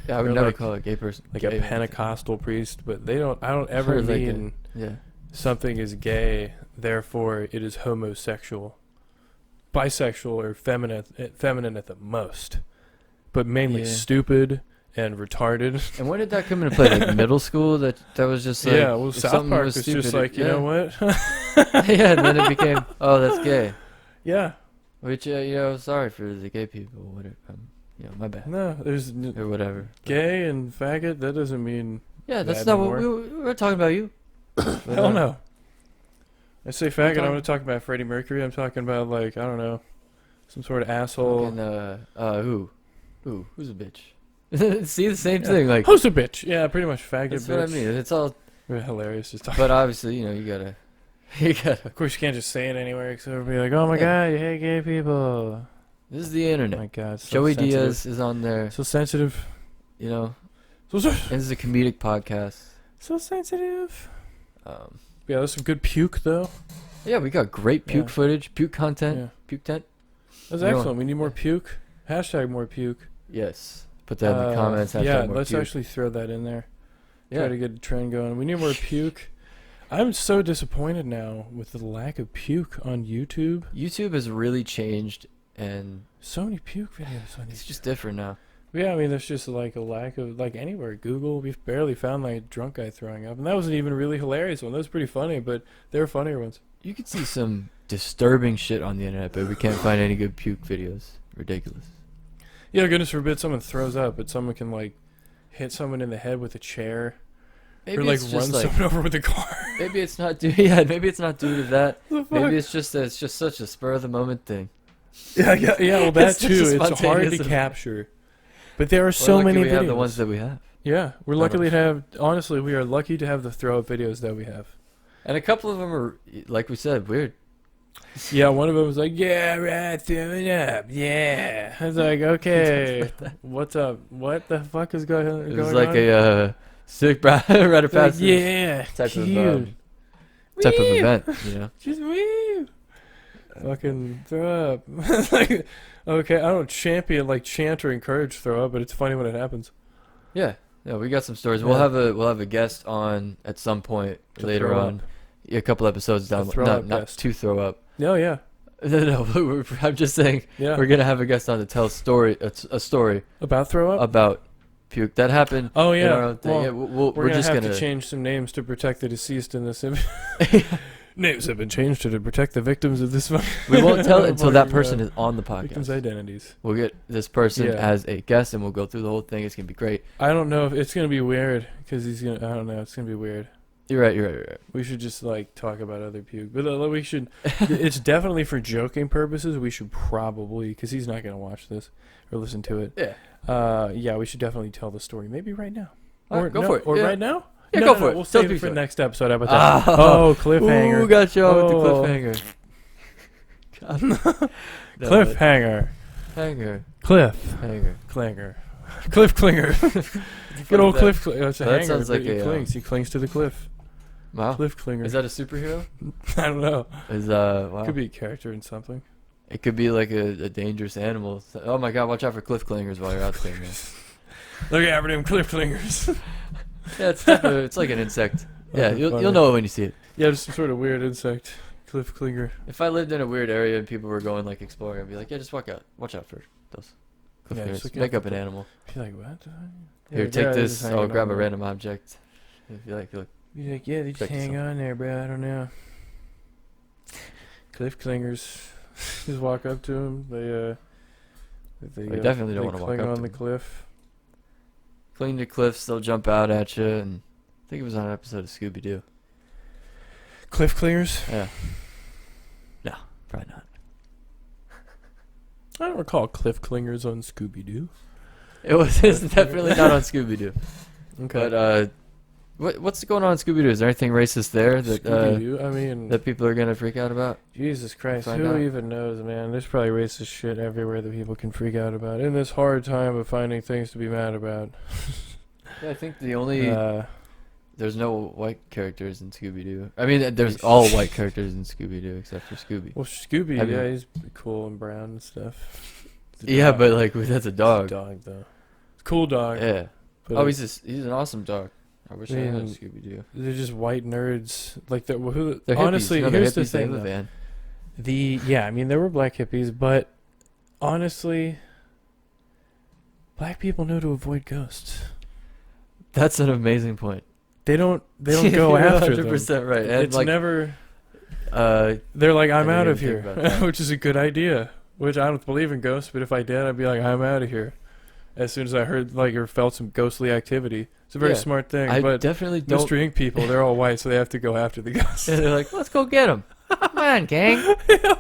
Yeah, I would Or never like- call a gay person like gay a or anything. Pentecostal priest. But they don't. I don't ever Or like a- mean Yeah. something is gay, therefore it is homosexual, bisexual, or feminine at the most, but mainly Yeah. stupid and retarded. And when did that come into play? Like middle school? That was just like Yeah, well, if South something Park was was just stupid, like, you yeah. know what? Yeah, and then it became, oh, that's gay. Yeah, Which sorry for the gay people. Whatever. My bad. no, there's Or whatever. gay and faggot. That doesn't mean Yeah, that's Bad not what anymore. we're talking about. You. hell no. I say faggot. I'm talking- going to talk about Freddie Mercury. I'm talking about like I don't know, some sort of asshole. Fucking, who's a bitch? See the same Yeah. thing. Like Who's a bitch? Yeah, pretty much faggot. that's bitch. what I mean. It's all. Hilarious. Just talk. But obviously, you gotta. Of course, you can't just say it anywhere because everybody be like, "Oh my Yeah. god, you hate gay people." This is the Oh internet. my god, so Joey sensitive. Diaz is on there. So sensitive. You know, So and this is a comedic podcast. so sensitive. Yeah, there's some good puke though. Yeah, we got great puke Yeah. footage, puke content, Yeah. puke tent. That's You know- excellent. We need more puke. Hashtag more puke. Yes. Put that in the comments. Yeah, Hashtag more let's puke. actually throw that in there. Try Yeah. to get a trend going. We need more puke. I'm so disappointed now with the lack of puke on YouTube. YouTube has really changed, and So many puke videos on it's YouTube. just different now. Yeah, I mean, there's just like a lack of, like anywhere. Google, we've barely found like a drunk guy throwing up. And that wasn't even a really hilarious one. That was pretty funny, but there were funnier ones. You could see some disturbing shit on the internet, but we can't find any good puke videos. Ridiculous. Yeah, goodness forbid someone throws up, but someone can like hit someone in the head with a chair. Maybe or like it's run just like, someone over with a car. maybe it's not due. Yeah, maybe it's not due to that. The fuck? Maybe it's just such a spur of the moment thing. Yeah, well, that It's such a too. It's hard to spontaneous event. capture. But there are We're so lucky many we videos. have the ones that we have, Yeah, we're lucky to have. Honestly, we are lucky to have the throw up videos that we have. and a couple of them are, like we said, weird. Yeah, one of them was like, "Yeah, right, throwing up." Yeah, I was like, "Okay, what's up? What the fuck is going?" It was like a sick rite of Like, passage yeah, type cute. of type of Woo! event, you know. Just woo. Fucking throw up. Like, okay, I don't chant or encourage throw up, but it's funny when it happens. Yeah, we got some stories. We'll Yeah. have a guest on at some point To later throw on. A couple episodes down. throw up Not guest. to throw up. Oh yeah, No, I'm just saying yeah. we're gonna have a guest on to tell a story About throw up. about puke that happened. Oh in yeah. our own thing. Well, Yeah, we're we're gonna just have gonna to change some names to protect the deceased in this. Names have been changed to protect the victims of this. We won't tell it until that fucking, person is on the victims' podcast. identities. We'll get this person Yeah. as a guest, and we'll go through the whole thing. It's gonna be great. I don't know if it's gonna be weird because he's gonna. I don't know. It's gonna be weird. You're right. We should just like talk about other puke, but we should. It's definitely for joking purposes. We should probably, because he's not gonna watch this or listen to it. Yeah. Yeah, we should definitely tell the story. Maybe right now. All right, go no, for it. Or Yeah. right now. Yeah, No, go no, for no, it. We'll Tell save it the for story. next episode. How about that? Ah. Oh, cliffhanger. Ooh, got you with the Oh. cliffhanger. God. No, Cliffhanger. Hanger. Cliff. Hanger. Clinger. Cliff Clinger. Good old Cliff Clinger. It's a That hanger, sounds but like he a, clings. He clings to the cliff. Wow. Cliff Clinger. Is that a superhero? I don't know. Wow. Could be a character in something. It could be like a dangerous animal. Oh my god, watch out for cliff clingers while you're out there, man. Look at them Cliff Clingers. Yeah, it's like an insect. Yeah, Fucking you'll funny. know it when you see it. Yeah, just some sort of weird insect. Cliff Clinger. If I lived in a weird area and people were going like exploring, I'd be like, yeah, just watch out for those cliff Yeah, clingers. just look Make out up for an the- animal. Be like, what? Here, Yeah, take yeah, this. just hanging I'll grab on a there. random object. If you like, look. Be like, yeah, they just Check hang yourself. on there, bro. I don't know. Cliff Clingers. Just walk up to them. They definitely don't they wanna walk cling up on to the them. cliff. Cling to cliffs, they'll jump out at you, and I think it was on an episode of Scooby Doo. Cliff Clingers? Yeah. No, probably not. I don't recall Cliff Clingers on Scooby Doo. It's definitely not on Scooby Doo. Okay. But what's going on in Scooby Doo? Is there anything racist there that Scooby Doo? I mean, that people are gonna freak out about? Jesus Christ, Find who out. even knows, man? There's probably racist shit everywhere that people can freak out about. In this hard time of finding things to be mad about. Yeah, I think the only Uh, there's no white characters in Scooby Doo. I mean, there's all white characters in Scooby Doo except for Scooby. well, Scooby, Have you- yeah, he's cool and brown and stuff. It's a Yeah, dog. but like that's a It's dog. dog, though. It's a cool dog. Yeah. But Oh, he's an awesome dog. I wish I had Man, Scooby Doo. they're just white nerds. Like, who? They're Honestly, hippies. You know, they're here's the hippies, they thing, have a though. van. Yeah, I mean, there were black hippies, but honestly, black people know to avoid ghosts. That's an amazing point. They don't go after them. 100% right. And It's like, never. uh, They're like, I'm I out didn't of even here, think about that. which is a good idea. Which I don't believe in ghosts, but if I did, I'd be like, I'm out of here. As soon as I heard or felt some ghostly activity, it's a very Yeah, smart thing. I but definitely don't. Mystery Inc. people, they're all white, so they have to go after the ghosts. And they're like, let's go get him. Come on, gang.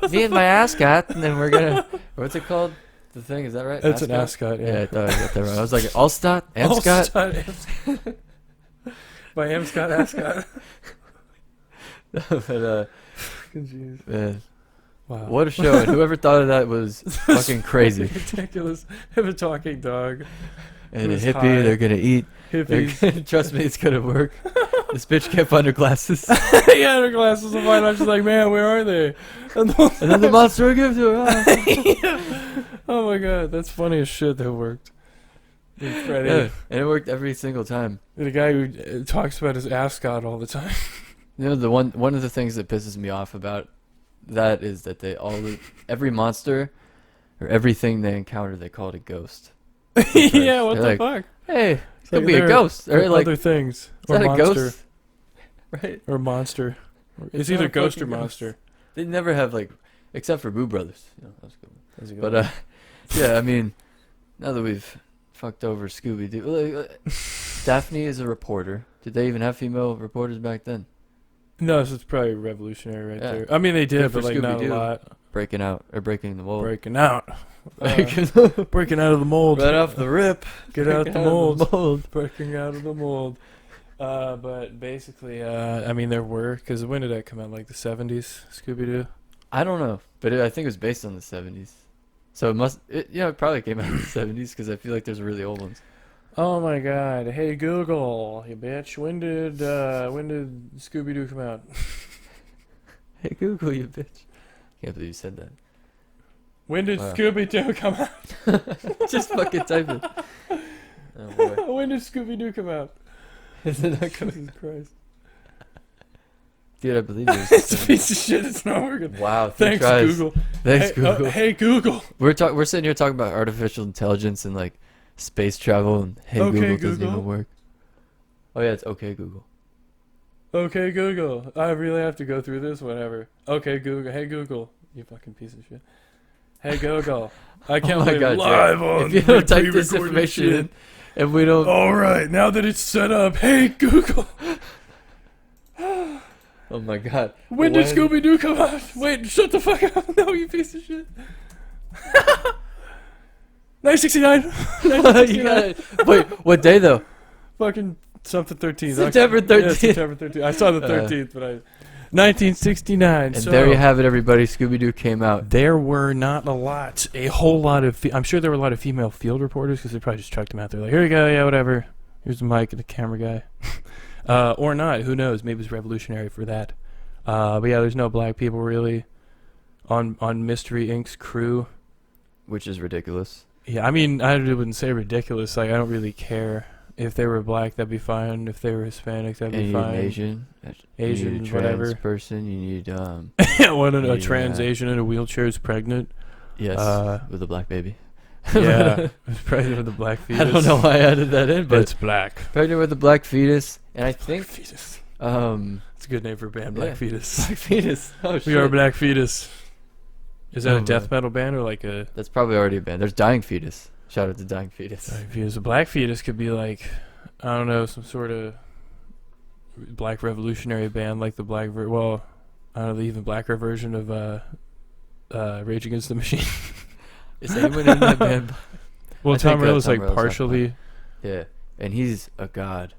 Me and my ascot, and then we're gonna. What's it called? The thing, is that right? That's an ascot, Yeah, I yeah. thought I got that right. I was like, Allstott? Amscott? Amscott. By Amscott Ascot. But, Jeez. man, Wow. what a show. And whoever thought of that was fucking crazy. Ridiculous. Have a talking dog. And a was hippie, high. they're gonna eat. They're Hippies. gonna, trust me, it's gonna work. This bitch can't find her glasses. Yeah, her glasses of mine. I'm just like, man, where are they? And then the monster will give to her. Yeah. Oh my god, that's funny as shit. That worked. And Freddy, Yeah, and it worked every single time. the guy who talks about his ascot all the time. You know, the one of the things that pisses me off about that is that every monster or everything they encounter, they call it a ghost. Yeah, what They're the fuck? Hey, it It's could like be a they're- ghost, they're or like other things, is or that a monster, ghost? Right? or monster. It's not either a ghost or fucking ghost. monster. They never have like, except for Boo Brothers. You know, that's good. That's a good But one. yeah, I mean, now that we've fucked over Scooby Doo, Daphne is a reporter. Did they even have female reporters back then? No, so it's probably revolutionary right Yeah. there. I mean, they did, Good for but like not a Scooby-Doo. lot. Breaking the mold. Breaking out. Breaking Breaking out of the mold. right off the rip. Get out the Breaking mold. mold. Breaking out of the mold. But basically, I mean, there were, because when did that come out? Like the 70s, Scooby Doo? I don't know, but I think it was based on the 70s. So it probably came out in the 70s because I feel like there's really old ones. Oh my god. Hey Google, you bitch. When did Scooby Doo come out? Hey Google, you bitch. Can't believe you said that. When did Wow. Scooby Doo come out? Just fucking type it. Oh boy. When did Scooby Doo come out? Is it not coming? Jesus Christ. Dude, I believe it was It's a the piece of shit. It's not working. 70s. Wow, Thanks, tries. Google. Thanks, Hey, Google. hey, Google. We're sitting here talking about artificial intelligence and like space travel, and hey Okay, Google doesn't Google. even work. Oh yeah, it's okay Google. Okay, Google. I really have to go through this whenever. Okay, Google. Hey, Google. You fucking piece of shit. Hey, Google. I can't Oh my believe God, live Jared. on If you don't type this pre-recorded information shit. in, and we don't. All right, now that it's set up, hey, Google. Oh my God. When did Scooby Doo come out? Wait, shut the fuck up. No, you piece of shit. 1969. You gotta- wait, what day though? Fucking something 13th. September Yeah, 13th. September 13th. I saw the 13th, but 1969. And so there you have it, everybody. Scooby Doo came out. There were not a whole lot of. I'm sure there were a lot of female field reporters because they probably just chucked them out there. Like, here you go, yeah, whatever. Here's the mic and the camera guy, or not. Who knows? Maybe it's revolutionary for that. But yeah, there's no black people really on Mystery Inc.'s crew. Which is ridiculous. Yeah, I mean, I wouldn't say ridiculous. Like, I don't really care. If they were black, that'd be fine. If they were Hispanic, that'd And be you need fine. an Asian. Asian, you need a trans whatever. person. You need One a Yeah. trans Asian in a wheelchair is pregnant. yes, Uh, with a black baby. Yeah, it's pregnant with a black fetus. I don't know why I added that in, but It's black. pregnant with a black fetus, and I think Fetus. um It's a good name for a band, Black Yeah. Fetus. black fetus. Oh shit. We are Black Fetus. Is that Oh, a death man. metal band or like a That's probably already a band. There's Dying Fetus. Shout out to Dying Fetus. Black Fetus? A Black Fetus could be like, I don't know, some sort of black revolutionary band like the Black well, I don't know, the even blacker version of Rage Against the Machine. Is anyone in that band? Well, I Tom think, Morello's Tom like Morello's not partially, Yeah, and he's a god.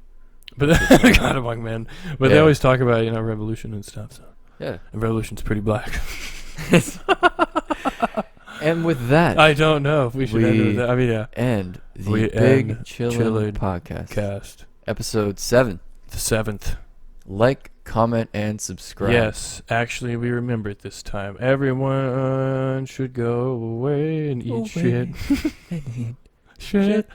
but God among men. But they Yeah. always talk about revolution and stuff. So Yeah. and revolution's pretty black. And with that, I don't know if we should end with that. I mean, yeah. end the We Big end Chillin' Chillin' podcast, Cast episode 7. the 7th. Like, comment, and subscribe. Yes, actually, we remembered this time. Everyone should go away and eat shit. Shit.